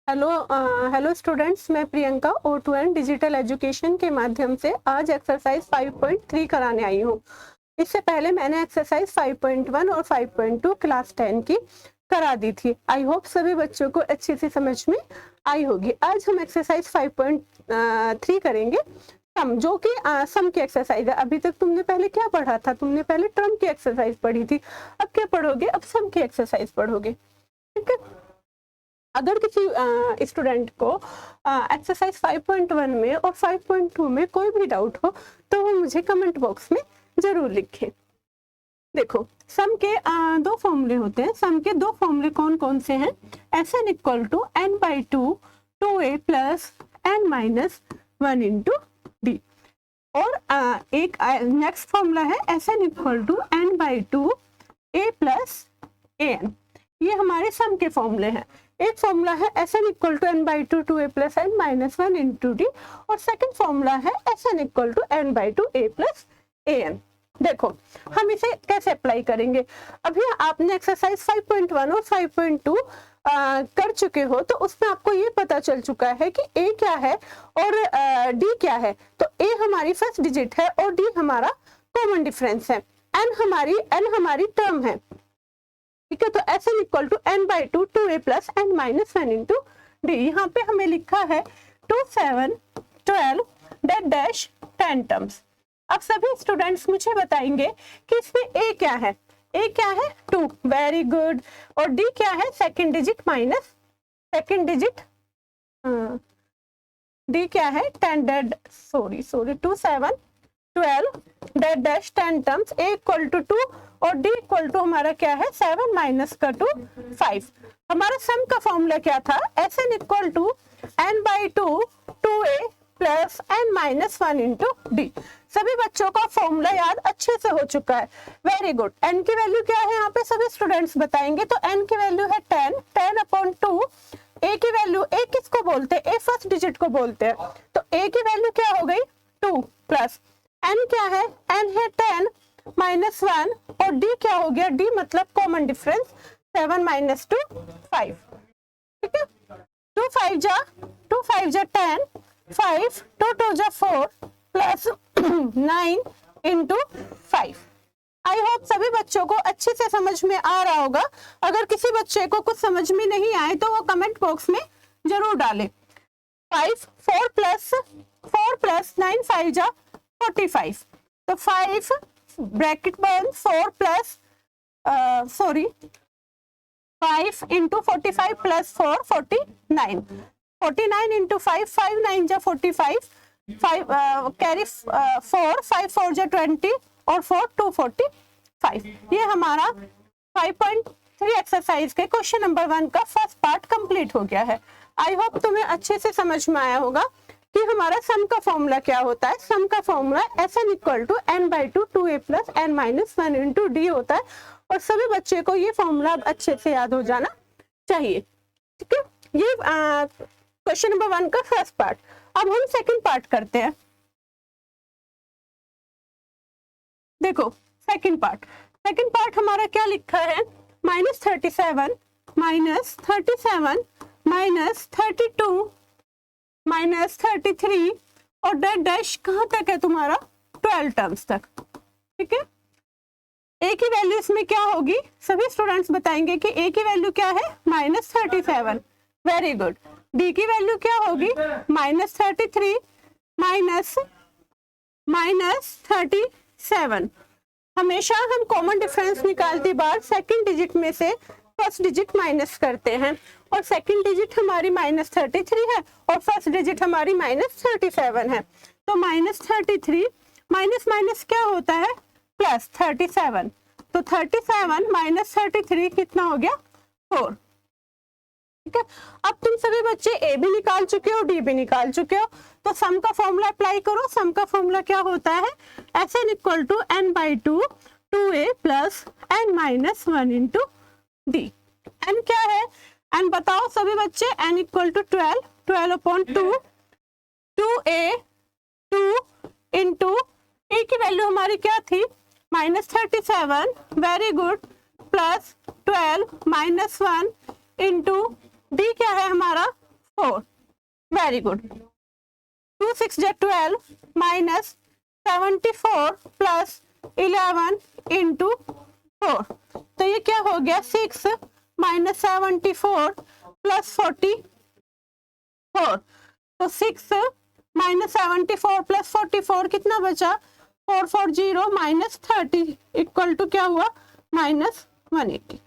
Hello students, मैं Priyanka O2N digital education के माध्यम से आज एक्सरसाइज 5.3 कराने आई हूँ। इससे पहले मैंने एक्सरसाइज 5.1 और 5.2 क्लास 10 की करा दी थी। आई होप सभी बच्चों को अच्छे से समझ में आई होगी। आज हम एक्सरसाइज 5.3 करेंगे, सम, जो कि सम की एक्सरसाइज है। अभी तक तुमने पहले क्या पढ़ा था? तुमने पहले टर्म की एक्सरसाइज पढ़ी थी। अब क्या पढ़ोगे? अब सम की एक्सरसाइज पढ़ोगे। ठीक है। अगर किसी स्टूडेंट को एक्सरसाइज 5.1 में और 5.2 में कोई भी डाउट हो तो वो मुझे कमेंट बॉक्स में जरूर लिखे। देखो, सम के दो फॉर्मूले होते हैं। सम के दो फॉर्मूले कौन कौन से हैं? Sn equal to n/2 2a plus n minus 1 into D. और एक नेक्स्ट फॉर्मूला है Sn equal to n/2 a plus an। ये हमारे सम के फॉर्मूले हैं। एक फॉर्मूला है Sn equal to n/2 2a plus n minus 1 into D, और सेकेंड फॉर्मूला है Sn equal to n/2 a plus an। देखो, हम इसे कैसे अप्लाई करेंगे। अभी आपने एक्सरसाइज 5.1 और 5.2 कर चुके हो, तो उसमें आपको ये पता चल चुका है कि a क्या है और d क्या है। तो a हमारी फर्स्ट डिजिट है और d हमारा कॉमन डिफरेंस है। n हमारी टर्म है। ठीक है। तो Sn equal to n/2 2a plus n minus 1 into D. यहाँ पे हमें लिखा है 2 7 12 डैश 10 टर्म्स। अब सभी स्टूडेंट्स मुझे बताएंगे कि इसमें a क्या है। a क्या है? 2। Very good. और d क्या है? Second digit minus second digit. d क्या है? 10 डेड 2 7 12 dash 10 terms. a equal to 2 और d इक्वल टू हमारा क्या है? 7 माइनस का 2 5। हमारा सम का फॉर्मूला क्या था? Sn equal to n/2 2a plus n minus 1 into D. सभी बच्चों का फॉर्मूला याद अच्छे से हो चुका है। Very good. n की वैल्यू क्या है? यहाँ पे सभी स्टूडेंट्स बताएंगे। तो n की वैल्यू है 10 अपॉन 2। a की वैल्यू, a किसको बोलते हैं? a फर्स्ट डिजिट को बोलते हैं। तो a की वैल्यू क्या हो गई? 2 प्लस n क्या है? n है 10 माइनस 1, और d क्या हो गया? d मतलब कॉमन डिफरेंस 7 माइनस 2 5। ठीक है। 2 5 जा 10, 5 2 2 जा 4 प्लस 9 इंटू 5। आई होप सभी बच्चों को अच्छे से समझ में आ रहा होगा। अगर किसी बच्चे को कुछ समझ में नहीं आए तो वो कमेंट बॉक्स में जरूर डाले। 4 प्लस 9 5 जा 45। तो 5 ब्रैकेट बंद 4 प्लस 5 इंटू 45 प्लस 4 49। 49 इंटू 5 5 9 जा 45, 5 कैरी 4 5 4 जा 20 और 4 245। ये हमारा 5.3 एक्सरसाइज के क्वेश्चन नंबर 1 का फर्स्ट पार्ट कंप्लीट हो गया है। आई होप तुम्हें अच्छे से समझ में आया होगा कि हमारा सम का फॉर्मूला क्या होता है। सम का formula Sn equal to n/2 2a plus n minus 1 into D होता है, और सभी बच्चे को ये फॉर्मूला अच्छे से याद हो जाना चाहिए। ठीक है। ये क्वेश्चन नंबर 1 का फर्स्ट पार्ट। अब हम सेकंड पार्ट करते हैं। देखो, सेकंड पार्ट हमारा क्या लिखा है? -37 माइनस 32 माइनस 33 और डैश कहाँ तक है तुम्हारा? 12 टर्म्स तक। ठीक है। a की वैल्यू इसमें क्या होगी? सभी स्टूडेंट्स बताएंगे कि a की वैल्यू क्या है? -37। Very good. d की वैल्यू क्या होगी? -33 माइनस 37। हमेशा हम कॉमन डिफरेंस निकालती बार सेकंड डिजिट में से फर्स्ट डिजिट माइनस करते हैं, और सेकंड डिजिट हमारी -33 है और फर्स्ट डिजिट हमारी -37 है। तो -33 माइनस क्या होता है? प्लस 37। तो 37 माइनस 33 कितना हो गया? 4। ठीक है। अब तुम सभी बच्चे a भी निकाल चुके हो, d भी निकाल चुके हो, तो सम का फॉर्मूला अप्लाई करो। सम का फॉर्मूला क्या होता है? Sn equal to n/2 2a plus n minus 1 into D. n क्या है? n बताओ सभी बच्चे। n equal to 12 upon 2 2a 2 into a की वैल्यू हमारी क्या थी? -37। Very good. Plus 12 minus 1 into D क्या है हमारा? 4, वेरी गुड। 2 6 जा 12 माइनस 74 प्लस 11 इंटू 4, तो ये क्या हो गया 6 माइनस 74 प्लस 44, तो 6 माइनस 74 प्लस 44 कितना बचा 440 माइनस 30 इक्वल टू क्या हुआ -180।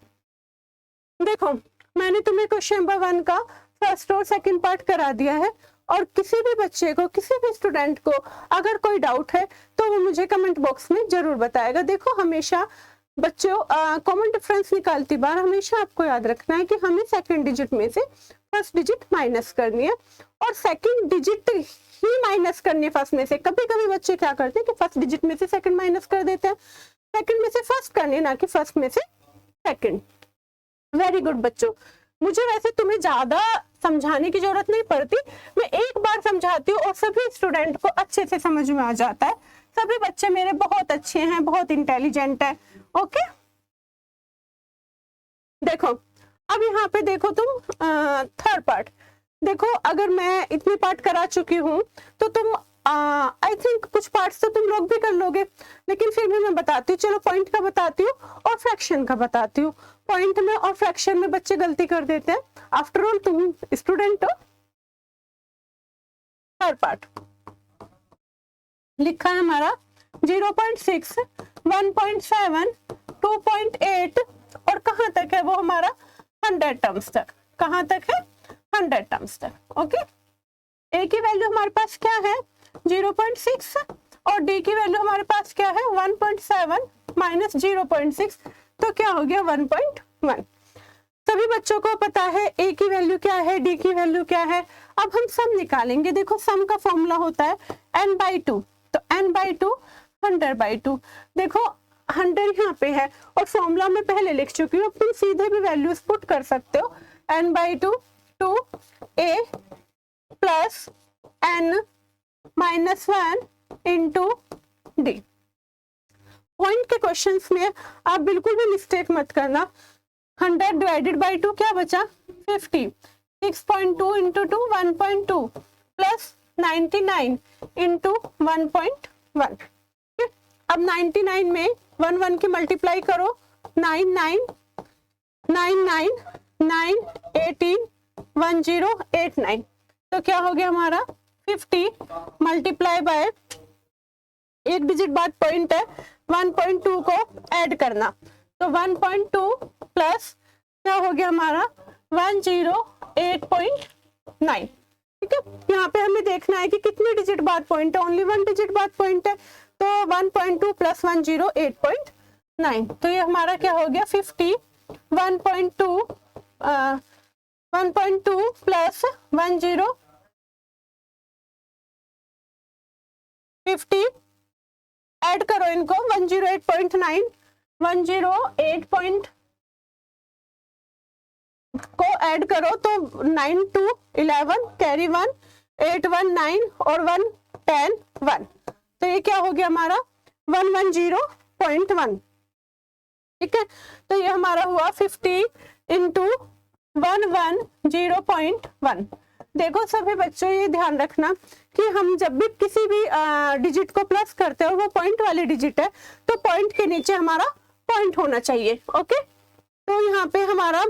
देखो मैंने तुम्हें क्वेश्चन नंबर 1 का फर्स्ट और सेकंड पार्ट करा दिया है, और किसी भी बच्चे को, किसी भी स्टूडेंट को अगर कोई डाउट है तो वो मुझे कमेंट बॉक्स में जरूर बताएगा। देखो हमेशा बच्चों कॉमन डिफरेंस निकालती बार हमेशा आपको याद रखना है कि हमें सेकंड डिजिट में से फर्स्ट डिजिट माइनस करनी है, और सेकंड डिजिट ही माइनस करनी है फर्स्ट में से। कभी कभी बच्चे क्या करते हैं कि फर्स्ट डिजिट में से सेकंड माइनस कर देते हैं, सेकंड में से फर्स्ट करनी, ना कि फर्स्ट में से सेकंड। वेरी गुड बच्चों, मुझे वैसे तुम्हें ज्यादा समझाने की जरूरत नहीं पड़ती, मैं एक बार समझाती हूँ और सभी स्टूडेंट को अच्छे से समझ में आ जाता है। सभी बच्चे मेरे बहुत अच्छे हैं, बहुत इंटेलिजेंट है। ओके देखो अब यहाँ पे देखो तुम थर्ड पार्ट देखो, अगर मैं इतनी पार्ट करा चुकी हूँ तो तुम आई थिंक कुछ पार्ट्स तो तुम लोग भी कर लोगे, लेकिन फिर भी मैं बताती हूँ। चलो पॉइंट का बताती हूँ और फ्रैक्शन का बताती हूँ। पॉइंट में और फ्रैक्शन में बच्चे गलती कर देते हैं, आफ्टर ऑल तुम स्टूडेंट हो। थर्ड पार्ट लिखा है हमारा 0.6, 1.7, 2.8 और कहाँ तक है वो हमारा 100 टर्म्स तक। कहाँ तक है 100 टर्म्स तक। ओके ए की वैल्यू हमारे पास क्या है 0.6 और डी की वैल्यू हमारे पास क्या है 1.7 माइनस 0.6, तो क्या हो गया 1.1। सभी बच्चों को पता है ए की वैल्यू क्या है, डी की वैल्यू क्या है। अब हम सम निकालेंगे। देखो सम का फॉर्मूला होता है n/2, तो n/2 100/2। देखो 100 यहाँ पे है और फॉर्मूला में पहले लिख चुकी हूँ, तुम सीधे भी वैल्यूज पुट कर सकते हो। n/2 2a plus n minus 1 into D. Point के क्वेश्चंस में आप बिल्कुल भी मिस्टेक मत करना। 100 डिवाइडेड बाई 2 क्या बचा 50, 6.2 इंटू 2 1.2 प्लस 99 इंटू 1.1। अब 99 में 1 की मल्टीप्लाई करो, 9 9 9 9 9 18 1089, तो क्या हो गया हमारा 50 मल्टीप्लाई बाय एक डिजिट बाद पॉइंट है 1.2 को ऐड करना, तो 1.2 प्लस क्या हो गया हमारा 108.9। ठीक है, यहाँ पे हमें देखना है कि कितने डिजिट बाद पॉइंट है, ओनली 1 डिजिट बाद पॉइंट है, तो 1.2 प्लस 108.9, तो ये हमारा क्या हो गया 50 1.2 प्लस 50 ऐड करो इनको 108.9 108 को ऐड करो तो 9 2 11 कैरी 1 8 1 9 और 1 10 1, तो ये क्या हो गया हमारा 110.1। ठीक है, तो ये हमारा हुआ 50 इंटू 110.1। देखो सभी बच्चों ये ध्यान रखना कि हम जब भी किसी भी डिजिट को प्लस करते हो वो पॉइंट वाली डिजिट है, तो पॉइंट के नीचे हमारा पॉइंट होना चाहिए। ओके, तो यहाँ पे हमारा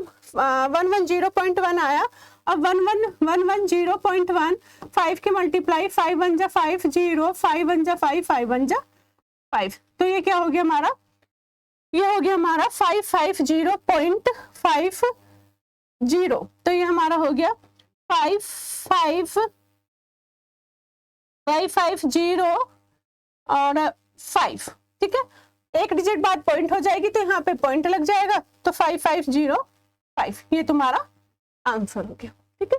110.1 आया। अब 110.1 5 के मल्टीप्लाई 5 1 जा 5 0 5 1 जा 5 5 1 जा 5, तो ये क्या हो गया हमारा, ये हो गया हमारा 550.50, तो ये हमारा हो गया 550 और 5। ठीक है, एक डिजिट बाद पॉइंट हो जाएगी तो यहाँ पे पॉइंट लग जाएगा, तो 5505 ये तुम्हारा आंसर हो गया। ठीक है,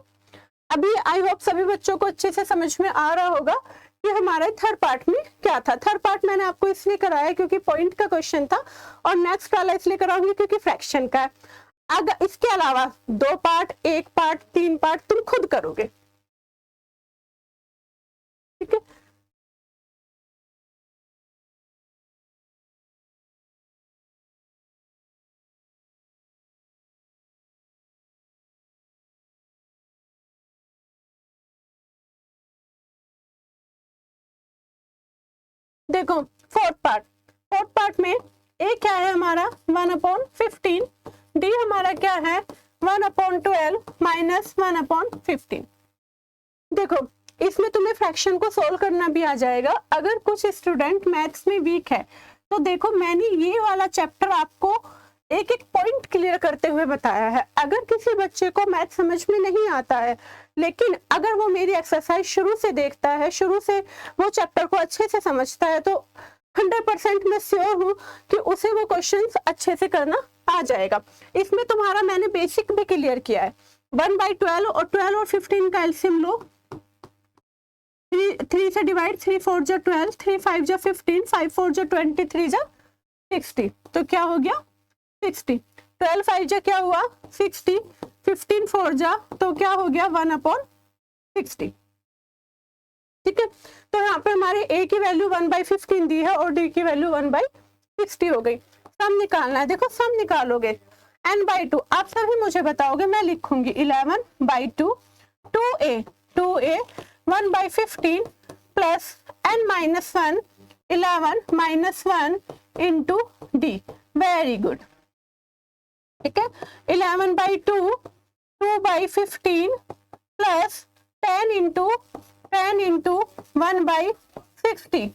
अभी आई होप सभी बच्चों को अच्छे से समझ में आ रहा होगा कि हमारे थर्ड पार्ट में क्या था। थर्ड पार्ट मैंने आपको इसलिए कराया क्योंकि पॉइंट का क्वेश्चन था, और नेक्स्ट वाला इसलिए कराऊंगी क्योंकि फ्रैक्शन का है। अगर इसके अलावा 2 पार्ट 1 पार्ट 3 पार्ट तुम खुद करोगे। ठीक है। देखो फोर्थ पार्ट में ए क्या है हमारा 1/15, डी हमारा क्या है 1/12 माइनस 1/15। देखो इसमें तुम्हें फ्रैक्शन को सोल्व करना भी आ जाएगा। अगर कुछ स्टूडेंट मैथ्स में वीक है तो देखो मैंने ये वाला चैप्टर आपको एक एक पॉइंट क्लियर करते हुए बताया है। अगर किसी बच्चे को मैथ समझ में नहीं आता है लेकिन अगर वो मेरी एक्सरसाइज शुरू से देखता है, शुरू से वो चैप्टर को अच्छे से समझता है तो 100% मैं श्योर हूँ कि उसे वो क्वेश्चंस अच्छे से करना आ जाएगा। इसमें तुम्हारा मैंने बेसिक भी क्लियर किया है। 1/12 और 12 और 15 का एलसीएम लो, 3 से डिवाइड, 3 4 जा 12, 3 5 जा 15, 5 4 जा 20, 3 जा 60, तो क्या हो गया 60। 12 5 जा क्या हुआ 60, 15 4 जा तो क्या हो गया 1/60। ठीक है, तो यहाँ पे हमारे a की वैल्यू 1/15 दी है और d की वैल्यू 1/60 हो गई। सम निकालना है, देखो सम निकालोगे n/2, आप सभी मुझे बताओगे, मैं लिखूंगी 11/2, 2a 1/15 plus n-1 11 -1 into d। Very good, ठीक है। 11/2 2/15 प्लस 10 इंटू 1/60।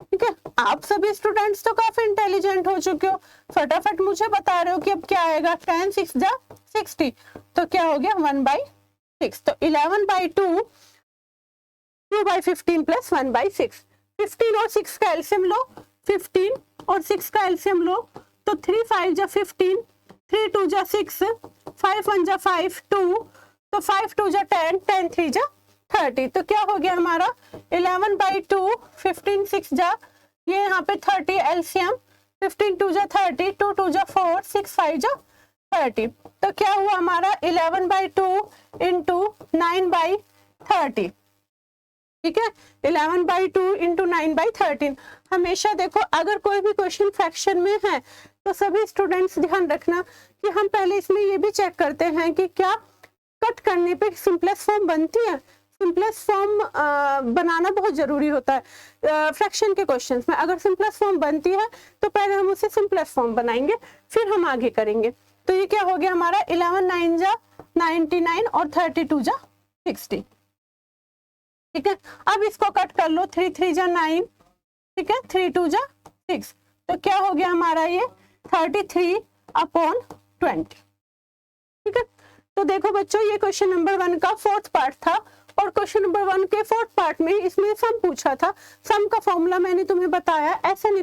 ठीक है, आप सभी स्टूडेंट्स तो काफी इंटेलिजेंट हो चुके हो, फटाफट मुझे बता रहे हो कि अब क्या आएगा 10 6 जा 60, तो क्या हो गया 1/6। तो 11/2 2/15 प्लस 1/6। 15 और 6 का एलसीएम लो, 15 और 6 का एलसीएम लो तो 3 5 जा 15, 3 2 जा 6, 5 1 जा 5 2, तो 5 2 जा 10, 10 3 जा 30, तो क्या हो गया हमारा 11/2 15 6 जा ये यहाँ पे 30 एलसीएम, 15 2 जा 30, 2 2 जा 4, 6 5 जा 30, तो क्या हुआ हमारा 11/2 इंटू 9/30। ठीक है, 11/2 इंटू 9/13। हमेशा देखो अगर कोई भी क्वेश्चन फ्रैक्शन में है तो सभी स्टूडेंट्स ध्यान रखना कि हम पहले इसमें ये भी चेक करते हैं कि क्या कट करने पे सिंपलेस्ट फॉर्म बनती है। सिंपलेस्ट फॉर्म बनाना बहुत जरूरी होता है फ्रैक्शन के क्वेश्चंस में। अगर सिंपलेस्ट फॉर्म बनती है तो पहले हम उसे सिंपलेस्ट फॉर्म बनाएंगे, फिर हम आगे करेंगे। तो ये क्या हो गया हमारा 11 9 जा 99 और 32 जा 60। ठीक है, अब इसको कट कर लो, 3 3 जा 9, ठीक है, 3 2 जा 6, तो क्या हो गया हमारा ये 33/20। ठीक है, तो देखो बच्चों ये क्वेश्चन नंबर 1 का फोर्थ पार्ट था और क्वेश्चन नंबर 1 के फोर्थ पार्ट में इसमें सम पूछा था। सम का फॉर्मूला मैंने तुम्हें बताया, Sn =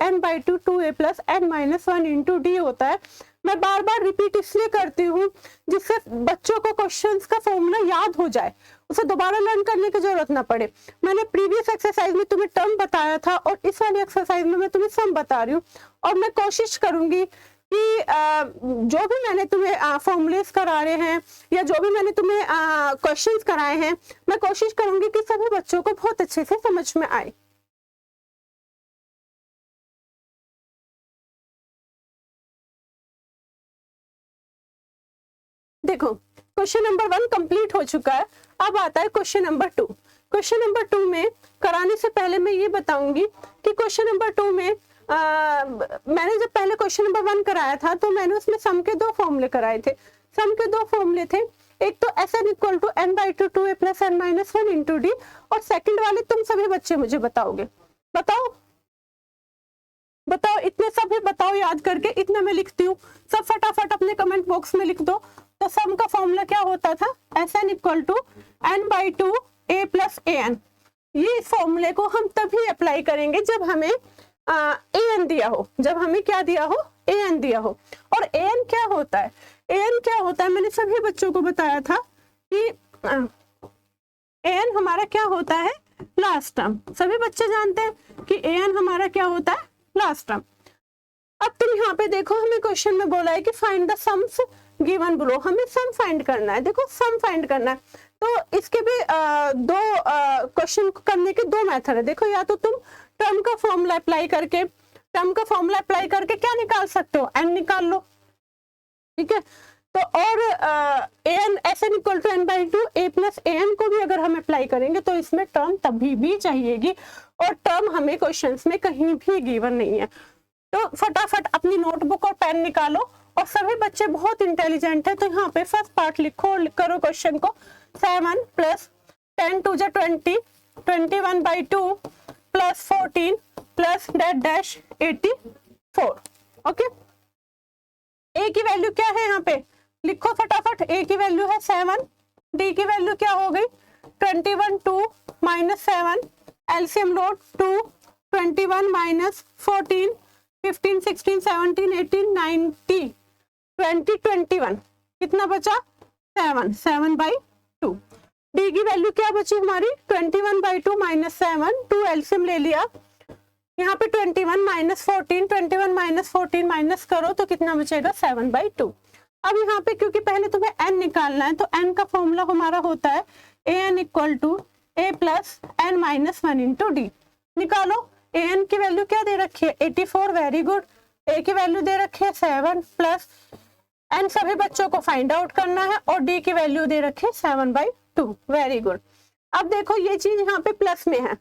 n/2 2a + n-1 into d होता है। मैं बार बार रिपीट इसलिए करती हूँ जिससे बच्चों को क्वेश्चंस का फॉर्मूला याद हो जाए, उसे दोबारा लर्न करने की जरूरत ना पड़े। मैंने प्रीवियस एक्सरसाइज में तुम्हें टर्म बताया था और इस वाली एक्सरसाइज में मैं तुम्हें सम बता रही हूँ और मैं कोशिश करूंगी कि जो भी मैंने तुम्हें फॉर्मूलेस करा रहे हैं या जो भी मैंने तुम्हें क्वेश्चंस कराए हैं, मैं कोशिश करूंगी कि सभी बच्चों को बहुत अच्छे से समझ में आए। देखो क्वेश्चन नंबर 1 कंप्लीट हो चुका है, अब आता है क्वेश्चन नंबर 2। क्वेश्चन नंबर 2 में कराने से पहले मैं ये बताऊंगी कि क्वेश्चन नंबर 2 में मैंने जब पहले क्वेश्चन नंबर 1 कराया था तो मैंने उसमें सम के 2 फॉर्मूले कराए थे। सम के 2 फॉर्मूले थे, एक तो Sn = n/2 2a + n-1 into d और सेकंड वाले तुम सभी बच्चे मुझे बताओगे। बताओ बताओ, इतने सभी बताओ याद करके, इतना मैं लिखती हूँ, सब फटाफट अपने कमेंट बॉक्स में लिख दो। तो सम का फॉर्मूला क्या होता था, Sn = n/2 a + an। ये फॉर्मूले को हम तभी अप्लाई करेंगे जब हमें an दिया हो, जब हमें क्या दिया हो, an दिया हो। और an क्या होता है, an क्या होता है मैंने सभी बच्चों को बताया था कि an हमारा क्या होता है, लास्ट टर्म। सभी बच्चे जानते हैं कि an हमारा क्या होता है, लास्ट टर्म। अब तुम यहाँ पे देखो, हमें क्वेश्चन में बोला है कि find the sums given below, हमें सम फाइंड करना है। देखो सम फाइंड करना है तो इसके भी दो क्वेश्चन करने के 2 मेथड है। देखो या तो तुम टर्म का फॉर्मूला अप्लाई करके क्या निकाल सकते हो, n निकाल लो, ठीक है। तो और an Sn = n/2 a + an को भी अगर हम अप्लाई करेंगे तो इसमें टर्म तभी भी चाहिएगी और टर्म हमें क्वेश्चंस में कहीं भी गिवन नहीं है। तो फटाफट अपनी नोटबुक और पेन निकालो, और सभी बच्चे बहुत इंटेलिजेंट है, तो यहाँ पे फर्स्ट पार्ट लिखो और करो क्वेश्चन को। 7 plus 10 two 20, 21/2 plus 14 plus dash 84। Okay, a की वैल्यू क्या है यहाँ पे लिखो फटाफट। ए की वैल्यू है 7, डी की वैल्यू क्या हो गई 21, 2 माइनस 7, एलसीएम लो 2, 21 माइनस 14, 15, 16, 17, 18, 19, 20, 21 कितना बचा 7, 7/2। डी की वैल्यू क्या बची हमारी 21/2 माइनस 7, 2 एलसीएम ले लिया, यहाँ पे 21 माइनस 14, 21 माइनस 14 माइनस करो तो कितना बचेगा 7/2। अब यहाँ पे क्योंकि पहले तुम्हें n निकालना है, तो n का फॉर्मूला हमारा होता है an equal to a plus n minus 1 into D. निकालो, an की वैल्यू क्या दे रखी है 84, वेरी गुड। a की वैल्यू दे रखी है 7 प्लस n सभी बच्चों को फाइंड आउट करना है, और d की वैल्यू दे रखी है 7/2, वेरी गुड। अब देखो ये चीज यहाँ पे प्लस में है,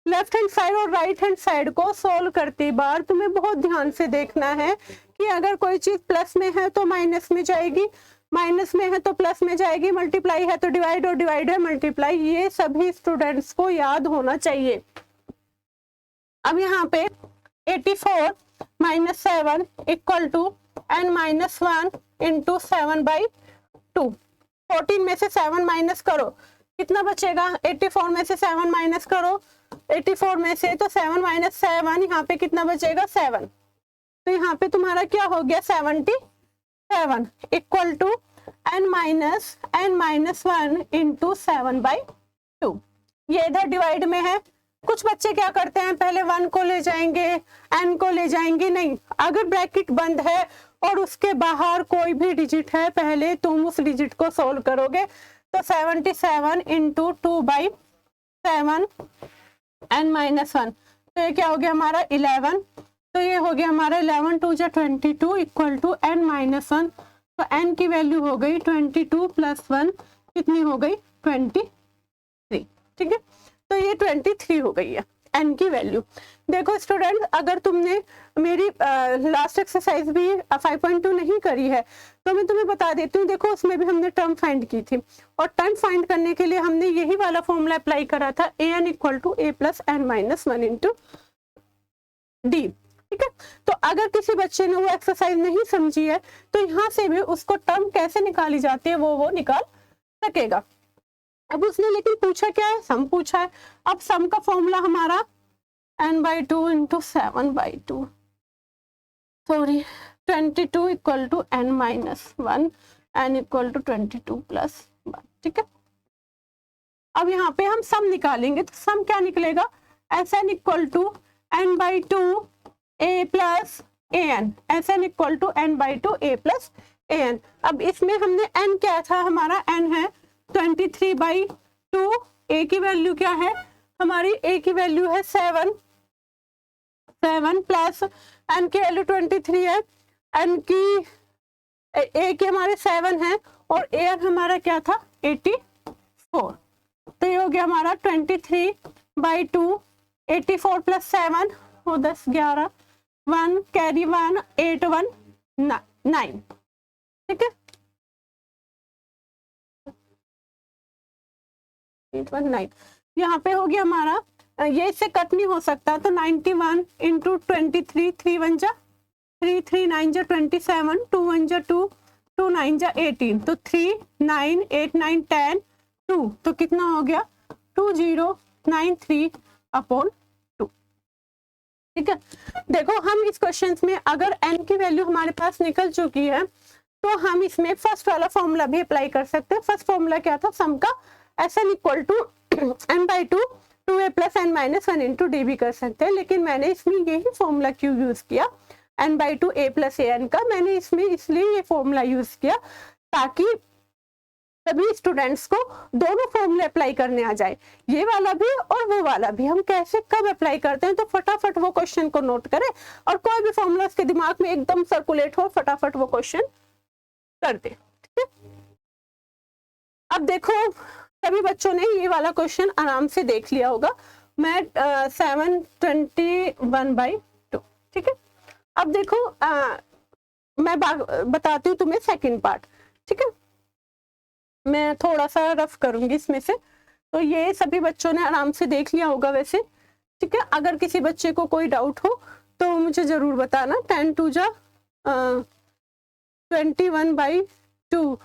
लेफ्ट हैंड साइड और राइट हैंड साइड को सोल्व करते बार तुम्हें बहुत ध्यान से देखना है कि अगर कोई चीज प्लस में है तो माइनस में जाएगी, माइनस में है तो प्लस में जाएगी, मल्टीप्लाई है तो डिवाइड, और डिवाइड है मल्टीप्लाई, ये सभी स्टूडेंट्स को याद होना चाहिए। अब यहाँ पे 84 minus 7 equal to n minus 1 into 7/2। 14 में से 7 माइनस करो कितना बचेगा 84 में से 7 माइनस करो 84 में से, तो 7 माइनस 7 यहाँ पे कितना बचेगा 7, तो यहाँ पे तुम्हारा क्या हो गया 77 equal to n minus 1 into 7/2। ये इधर डिवाइड में है। कुछ बच्चे क्या करते हैं पहले 1 को ले जाएंगे n को ले जाएंगे, नहीं, अगर ब्रैकेट बंद है और उसके बाहर कोई भी डिजिट है पहले तुम उस डिजिट को सोल्व करोगे, तो 77 इंटू 2/7 n माइनस 1, तो ये क्या हो गया हमारा 11, तो ये हो गया हमारा 11 2 जा 22 इक्वल टू n माइनस 1, तो n की वैल्यू हो गई 22 प्लस 1 कितनी हो गई 23। ठीक है, तो ये 23 हो गई है n की वैल्यू। देखो स्टूडेंट, अगर तुमने मेरी लास्ट एक्सरसाइज भी 5.2 नहीं करी है तो मैं तुम्हें बता देती हूँ। देखो उसमें भी हमने टर्म फाइंड की थी, और टर्म फाइंड करने के लिए हमने यही वाला फॉर्मूला अप्लाई करा था an equal to a plus n minus 1 into D. ठीक है, तो अगर किसी बच्चे ने वो एक्सरसाइज नहीं समझी है तो यहाँ से भी उसको टर्म कैसे निकाली जाती है वो निकाल सकेगा। अब उसने लेकिन पूछा क्या है, सम पूछा है। अब सम का फॉर्मूला हमारा n/2 into 7/2, sorry 22 equal to n minus 1, n equal to 22 plus 1। ठीक है, अब यहाँ पे हम सम निकालेंगे, तो सम क्या निकलेगा Sn equal to n/2 a plus an, Sn equal to n/2 a plus an। अब इसमें हमने n क्या था, हमारा n है 23/2, a की वैल्यू क्या है हमारी, a की वैल्यू है 7 प्लस n की वैल्यू 23 है, n की a की हमारे 7 है, और an हमारा क्या था 84, तो ये हो गया हमारा 23/2, 84 प्लस 7 हो 10 11 1 कैरी 1 8 1 9। ठीक है, 819 यहाँ पे हो गया हमारा, ये इससे कट नहीं हो सकता, तो 91 इंटू 23, 3 1 जा 3, 3 9 जा 27, 2 1 जा 2, 2 9 जा 18, तो 3 9 8 9 10 2, तो कितना हो गया 2093 अपॉन 2। ठीक है, देखो हम इस क्वेश्चन में अगर n की वैल्यू हमारे पास निकल चुकी है तो हम इसमें फर्स्ट वाला फॉर्मूला भी अप्लाई कर सकते हैं। फर्स्ट फॉर्मूला क्या था, सम का Sn equal to n/2 2a plus n minus 1 into D भी कर सकते हैं, लेकिन मैंने इसमें यही फॉर्मूला क्यों यूज किया n/2 a प्लस an का, मैंने इसमें इसलिए ये फॉर्मूला यूज किया ताकि सभी स्टूडेंट्स को दोनों फॉर्मूले अप्लाई करने आ जाए, ये वाला भी और वो वाला भी। हम कैसे कब अप्लाई करते हैं, तो फटाफट वो क्वेश्चन को नोट करें और कोई भी फॉर्मूला उसके दिमाग में एकदम सर्कुलेट हो, फटाफट वो क्वेश्चन कर दे। ठीक है, अब देखो सभी बच्चों ने ये वाला क्वेश्चन आराम से देख लिया होगा, मैं 721/2। ठीक है, अब देखो मैं बताती हूँ तुम्हें सेकंड पार्ट। ठीक है, मैं थोड़ा सा रफ करूंगी इसमें से, तो ये सभी बच्चों ने आराम से देख लिया होगा वैसे। ठीक है, अगर किसी बच्चे को कोई डाउट हो तो मुझे जरूर बताना। 10 2 जा 21/2,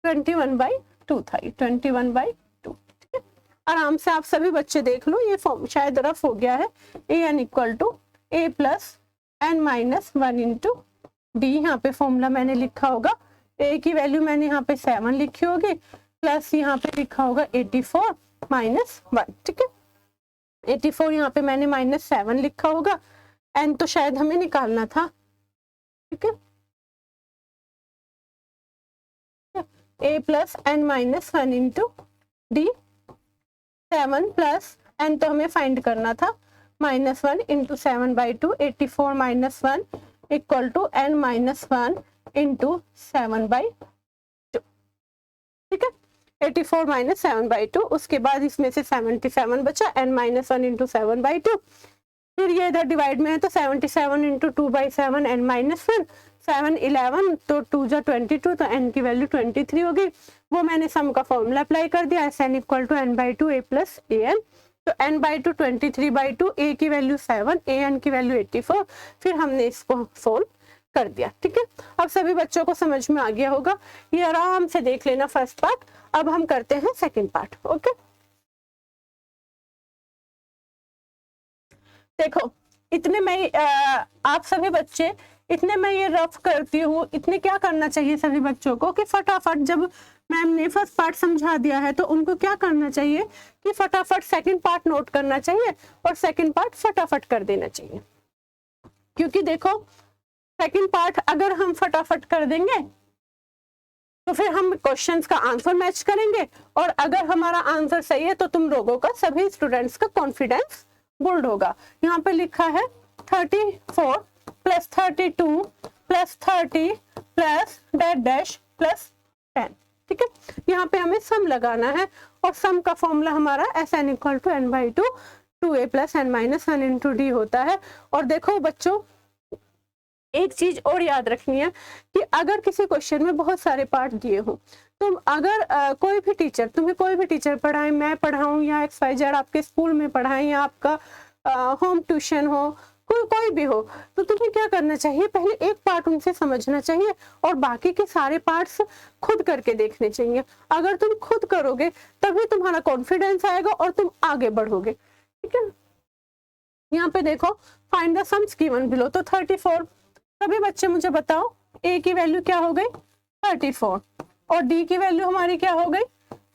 21/2 था, 21/2। ठीक है, आराम से आप सभी बच्चे देख लो, ये फॉर्म शायद रफ हो गया है। an equal to a plus n minus 1 into D. यहाँ पे फॉर्मूला मैंने लिखा होगा, a की वैल्यू मैंने यहाँ पे 7 लिखी होगी, प्लस यहाँ पे लिखा होगा 84 माइनस 1। ठीक है, 84 यहाँ पे मैंने -7 लिखा होगा, n तो शायद हमें निकालना था। ठीक है, a plus n minus 1 into D, 7 plus n तो हमें फाइंड करना था, -1 into 7/2, 84 minus 1 equal to n minus 1 into 7/2। ठीक है, 84 माइनस 7/2, उसके बाद इसमें से 77 बचा, n माइनस 1 इंटू 7/2। फिर ये इधर डिवाइड में है तो 77 इंटू 2/7 n माइनस 1, 7 11 तो 2 जा 22, तो n की वैल्यू 23 हो गई। वो मैंने सम का फॉर्मूला अप्लाई कर दिया, S N equal to n/2 a plus A N. तो n/2 23/2, a की वैल्यू 7, ए एन की वैल्यू 84। फिर हमने इसको सोल्व कर दिया। ठीक है, अब सभी बच्चों को समझ में आ गया होगा, ये आराम से देख लेना फर्स्ट पार्ट। अब हम करते हैं सेकंड पार्ट। ओके, देखो इतने में आप सभी बच्चे, इतने में ये रफ करती हूँ, इतने क्या करना चाहिए सभी बच्चों को कि फटाफट, जब मैम ने फर्स्ट पार्ट समझा दिया है तो उनको क्या करना चाहिए कि फटाफट सेकंड पार्ट नोट करना चाहिए और सेकंड पार्ट फटाफट कर देना चाहिए। क्योंकि देखो सेकंड पार्ट अगर हम फटाफट कर देंगे तो फिर हम क्वेश्चंस का आंसर मैच करेंगे, और अगर हमारा आंसर सही है तो तुम लोगों का, सभी स्टूडेंट्स का कॉन्फिडेंस बिल्ड होगा। यहाँ पे लिखा है 34 plus 32 plus 30 plus dash plus 10। ठीक है, यहाँ पे हमें सम लगाना है, और सम का फॉर्मूला हमारा S N equal to n/2 2a plus n minus 1 into D होता है। और देखो बच्चों, एक चीज और याद रखनी है कि अगर किसी क्वेश्चन में बहुत सारे पार्ट दिए हो, तुम अगर कोई भी टीचर, तुम्हें कोई भी टीचर पढ़ाए, मैं पढ़ाऊं या XYZ आपके स्कूल में पढ़ाएं या आपका होम ट्यूशन हो, कोई भी हो, तो तुम्हें क्या करना चाहिए, पहले एक पार्ट उनसे समझना चाहिए और बाकी के सारे पार्ट्स खुद करके देखने चाहिए। अगर तुम खुद करोगे तभी तुम्हारा कॉन्फिडेंस आएगा और तुम आगे बढ़ोगे। ठीक है, यहाँ पे देखो find the sums given below, तो 34, सभी बच्चे मुझे बताओ a की वैल्यू क्या हो गई 34 और d की वैल्यू हमारी क्या हो गई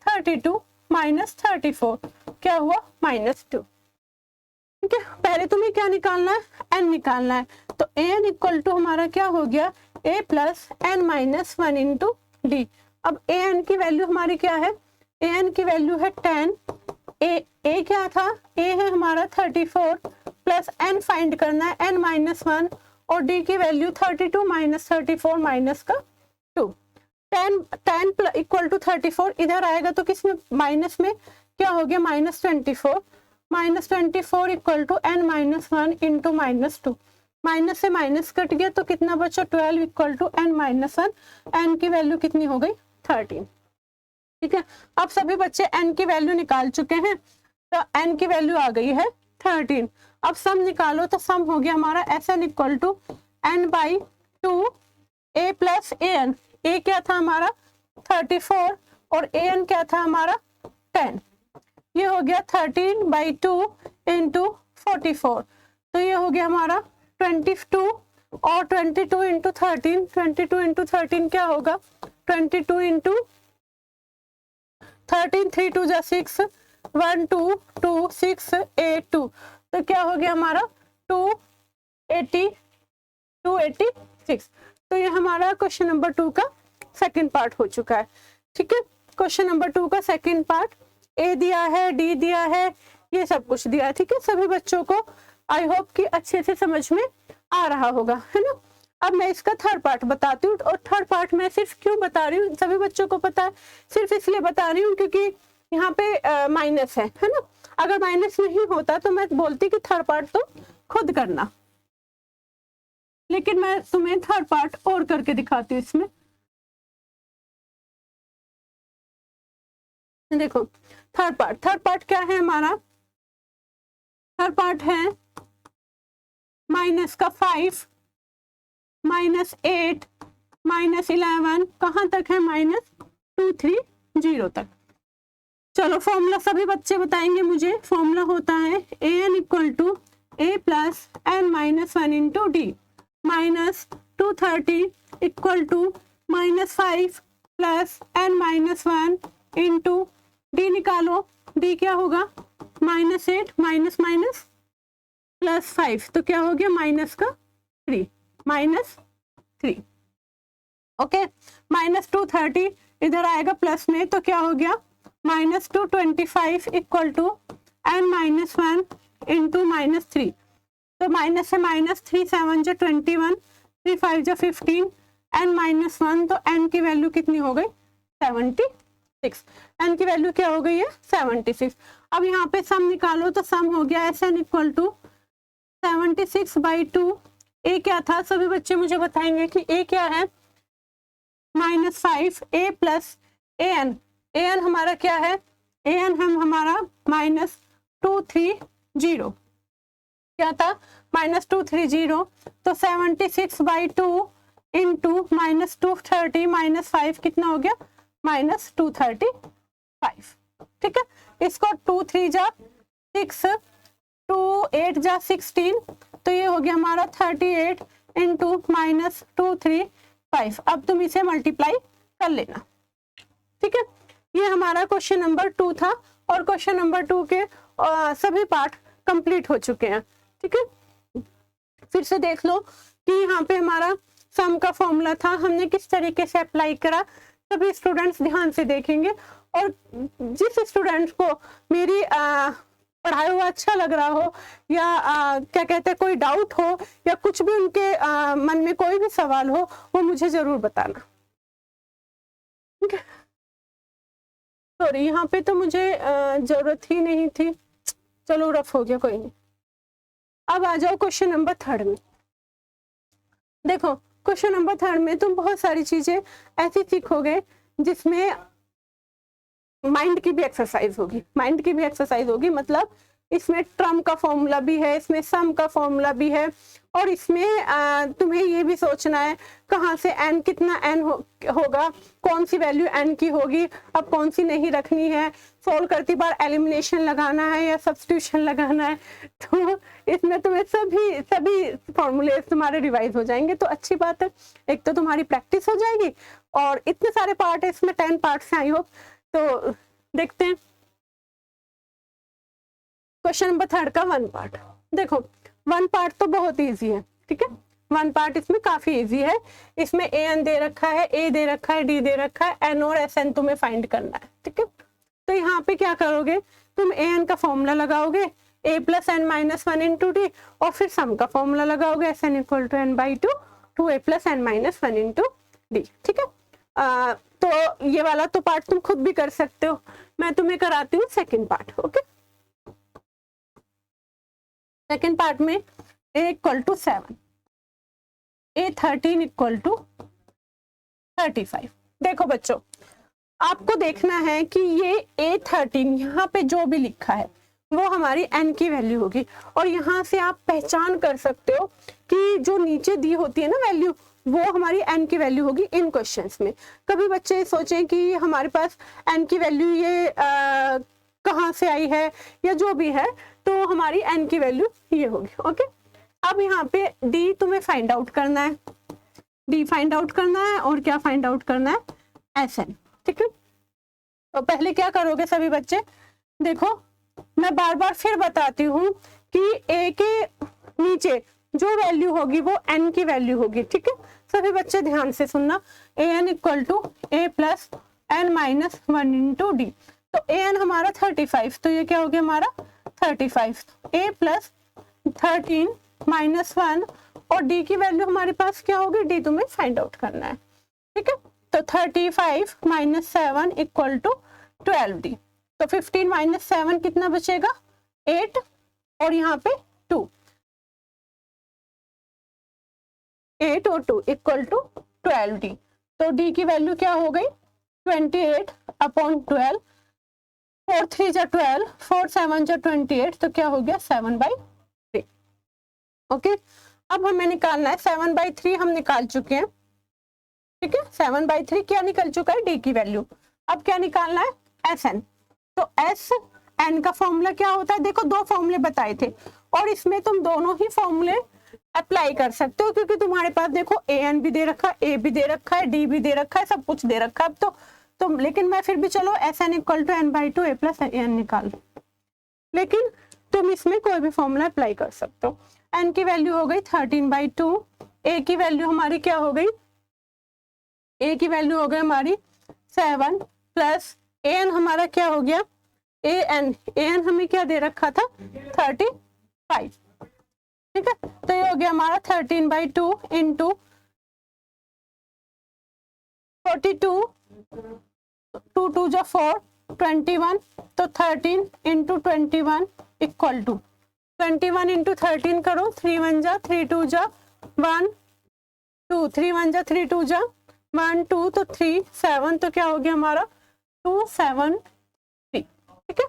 32 माइनस 34 क्या हुआ -2। ठीक है, पहले तुम्हें क्या निकालना है, n निकालना है। तो an इक्वल टू हमारा क्या हो गया a plus n minus 1 into D. अब an की वैल्यू हमारी क्या है, an की वैल्यू है 10, a क्या था, a है हमारा 34 प्लस n फाइंड करना है n माइनस 1, और d की वैल्यू 32 माइनस 34 माइनस का 2। 10 इक्वल टू 34 इधर आएगा तो किसमें, माइनस में, क्या हो गया -24, -24 equal to n minus 1 into -2, minus से माइनस कट गया तो कितना बचा 12 equal to n minus 1, n की वैल्यू कितनी हो गई 13। ठीक है, अब सभी बच्चे n की वैल्यू निकाल चुके हैं, तो n की वैल्यू आ गई है 13। अब सम निकालो, तो सम हो गया हमारा Sn equal to n/2 a plus an। a क्या था हमारा 34 और an क्या था हमारा 10, ये हो गया 13/2 इंटू 44, तो ये हो गया हमारा 22, और 22 इंटू 13, 22 इंटू 13 क्या होगा 22 इंटू 13, 3 2 जा 6, 1 2 2 6 8 2, तो क्या हो गया हमारा 286। तो ये हमारा क्वेश्चन नंबर 2 का सेकंड पार्ट हो चुका है। ठीक है, क्वेश्चन नंबर 2 का सेकंड पार्ट, ए दिया है, डी दिया है, ये सब कुछ दिया है। ठीक है, सभी बच्चों को आई होप कि अच्छे से समझ में आ रहा होगा, है ना। अब मैं इसका थर्ड पार्ट बताती हूँ, और थर्ड पार्ट मैं सिर्फ क्यों बता रही हूँ, सभी बच्चों को पता है, सिर्फ इसलिए बता रही हूँ क्योंकि यहाँ पे माइनस है ना। अगर माइनस नहीं होता तो मैं बोलती कि थर्ड पार्ट तो खुद करना, लेकिन मैं तुम्हें थर्ड पार्ट और करके दिखाती हूँ इसमें। देखो थर्ड पार्ट क्या है हमारा, थर्ड पार्ट है माइनस का 5, -8, -11, कहाँ तक है -230 तक। चलो फॉर्मूला सभी बच्चे बताएंगे मुझे। फॉर्मूला होता है an = a + n-1 × d, -230 = -5 + n-1 × d निकालो। d क्या होगा, -8 माइनस +5 तो क्या हो गया -3, -3। ओके, -230 इधर आएगा प्लस में तो क्या हो गया -225 = n-1 × -3, तो माइनस से -3 7 जा 21, 3 5 जा 15, n-1 तो n की वैल्यू कितनी हो गई 76, n की वैल्यू क्या हो गई है 76। अब यहाँ पे सम निकालो तो सम हो गया Sn = 76/2। a क्या था, सभी बच्चे मुझे बताएंगे कि a क्या है, -5 a + an, an हमारा क्या है, an हम हमारा -230 क्या था -230, तो 76/2 इंटू -230 -5 कितना हो गया -235। ठीक है, इसको 2 3 जा 6, 2 8 जा 16, तो ये हो गया हमारा 38 इंटू -235। अब तुम इसे मल्टीप्लाई कर लेना। ठीक है, ये हमारा क्वेश्चन नंबर 2 था और क्वेश्चन नंबर 2 के सभी पार्ट कंप्लीट हो चुके हैं। ठीक है, फिर से देख लो कि यहाँ पे हमारा सम का फॉर्मूला था, हमने किस तरीके से अप्लाई करा, सभी स्टूडेंट्स ध्यान से देखेंगे। और जिस स्टूडेंट्स को मेरी पढ़ाया हुआ अच्छा लग रहा हो या क्या कहते हैं कोई डाउट हो या कुछ भी उनके मन में कोई भी सवाल हो, वो मुझे जरूर बताना। ठीक है, सॉरी यहाँ पे तो मुझे जरूरत ही नहीं थी, चलो रफ हो गया, कोई नहीं। अब आ जाओ क्वेश्चन नंबर 3 में। देखो क्वेश्चन नंबर 3 में तुम बहुत सारी चीजें ऐसी सीखोगे जिसमें माइंड की भी एक्सरसाइज होगी, मतलब इसमें ट्रम का फॉर्मूला भी है, इसमें सम का फॉर्मूला भी है, और इसमें तुम्हें ये भी सोचना है कहाँ से n कितना n होगा, कौन सी वैल्यू n की होगी, अब कौन सी नहीं रखनी है, सोल्व करती बार एलिमिनेशन लगाना है या सब्स्टिट्यूशन लगाना है। तो इसमें तुम्हें सभी फॉर्मूले तुम्हारे रिवाइज हो जाएंगे, तो अच्छी बात है, एक तो तुम्हारी प्रैक्टिस हो जाएगी और इतने सारे पार्ट है इसमें, 10 पार्ट्स हैं आई होप। तो देखते हैं क्वेश्चन नंबर 3 का 1 पार्ट। देखो 1 पार्ट तो बहुत इजी है, ठीक है, 1 पार्ट इसमें काफी इजी है। इसमें an दे रखा है, a दे रखा है, d दे रखा है, n और sn तुम्हें फाइंड करना है। ठीक है, तो यहाँ पे क्या करोगे, तुम an का फॉर्मूला लगाओगे a + n-1 × d, और फिर सम का फॉर्मूला लगाओगे Sn = n/2 2a + n-1 × d। ठीक है, तो ये वाला तो पार्ट तुम खुद भी कर सकते हो, मैं तुम्हें कराती हूँ second part. Okay, second part में a = 7, a 13 = 35। देखो बच्चों, आपको देखना है कि ये a 13 यहाँ पे जो भी लिखा है वो हमारी n की वैल्यू होगी, और यहाँ से आप पहचान कर सकते हो कि जो नीचे दी होती है ना वैल्यू, वो हमारी n की वैल्यू होगी इन क्वेश्चंस में। कभी बच्चे सोचें कि हमारे पास n की वैल्यू ये कहाँ से आई है या जो भी है, तो हमारी n की वैल्यू ये होगी। ओके, अब यहाँ पे d तुम्हें फाइंड आउट करना है, d फाइंड आउट करना है, और क्या फाइंड आउट करना है Sn। ठीक है, तो पहले क्या करोगे सभी बच्चे, देखो मैं बार बार फिर बताती हूँ कि a के नीचे जो वैल्यू होगी वो n की वैल्यू होगी। ठीक है, सभी बच्चे ध्यान से सुनना, an = a + n-1 × d, तो an हमारा 35, तो ये क्या हो गया हमारा 35, a + 13 - 1, और d की वैल्यू हमारे पास क्या होगी, d तुम्हें फाइंड आउट करना है। ठीक है, तो 35 - 7 = 12d, तो 15 माइनस 7 कितना बचेगा 8 और यहाँ पे 2, 8 और 2 इक्वल टू 12d। तो d की वैल्यू क्या हो गई 28/12, 4 3 जा 12, 4 7 जा 28, तो क्या हो गया 7/3। ओके, अब हमें निकालना है 7/3 हम निकाल चुके हैं, ठीक है। 7/3 क्या निकल चुका है डी की वैल्यू। अब क्या निकालना है एस एन। तो एस एन का फॉर्मूला क्या होता है, देखो दो फॉर्मूले बताए थे और इसमें तुम दोनों ही फॉर्मूले अप्लाई कर सकते हो, क्योंकि तुम्हारे पास देखो ए एन भी दे रखा है, ए भी दे रखा है, डी भी दे रखा है, सब कुछ दे रखा है। अब तो तुम, लेकिन मैं फिर भी चलो S N equal to n/2 a plus A N निकाल, लेकिन तुम इसमें कोई भी फॉर्मूला अप्लाई कर सकते हो। एन की वैल्यू हो गई 13/2, ए की वैल्यू हमारी क्या हो गई, ए की वैल्यू हो गई हमारी 7 प्लस ए एन हमारा क्या हो गया, ए एन हमें क्या दे रखा था 35, ठीक है। तो ये हो गया हमारा 13/2 इंटू 42, 2 2 जा 4, 21, तो 13 इंटू 21 इक्वल टू 21 इंटू 13 करो, 3 1 जा 3 2 जा 1 2, 3 1 जा 3 2 जा 1 2, तो 3 7, तो क्या हो गया हमारा 273, ठीक है।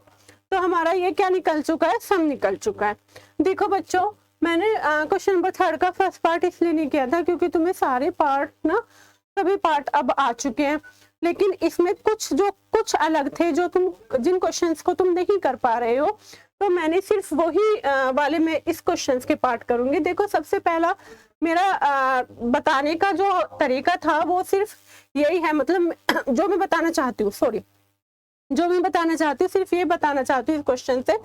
तो हमारा ये क्या निकल चुका है, सम निकल चुका है। देखो बच्चों, मैंने क्वेश्चन नंबर 3 का फर्स्ट पार्ट इसलिए नहीं किया था क्योंकि तुम्हें सारे पार्ट ना, सभी पार्ट अब आ चुके हैं, लेकिन इसमें कुछ अलग थे जो जिन क्वेश्चंस को तुम नहीं कर पा रहे हो, तो मैंने सिर्फ वही वाले में इस क्वेश्चंस के पार्ट करूंगी। देखो सबसे पहला मेरा बताने का जो तरीका था वो सिर्फ यही है, मतलब जो मैं बताना चाहती हूँ, सिर्फ ये बताना चाहती हूँ इस क्वेश्चन से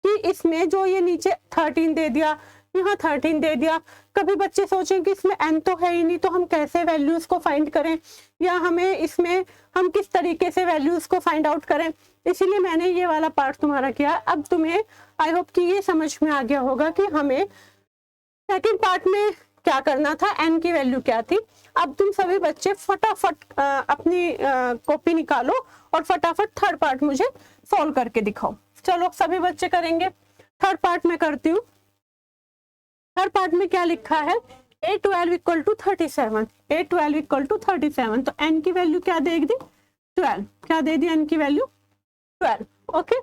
कि इसमें जो ये नीचे 13 दे दिया, यहाँ 13 दे दिया, कभी बच्चे सोचें कि इसमें n तो है ही नहीं, तो हम कैसे वैल्यूज को फाइंड करें, या हमें इसमें हम किस तरीके से वैल्यूज को फाइंड आउट करें, इसीलिए मैंने ये वाला पार्ट तुम्हारा किया। अब तुम्हें आई होप कि ये समझ में आ गया होगा कि हमें सेकंड पार्ट में क्या करना था, n की वैल्यू क्या थी। अब तुम सभी बच्चे फटाफट अपनी कॉपी निकालो और फटाफट थर्ड पार्ट मुझे सॉल्व करके दिखाओ। चलो सभी बच्चे करेंगे। थर्ड पार्ट में करती हूँ। थर्ड पार्ट में क्या लिखा है, a12 equal to 37, a12 equal to 37, तो n की वैल्यू क्या दे दी 12, क्या दे दी n की वैल्यू 12, ओके।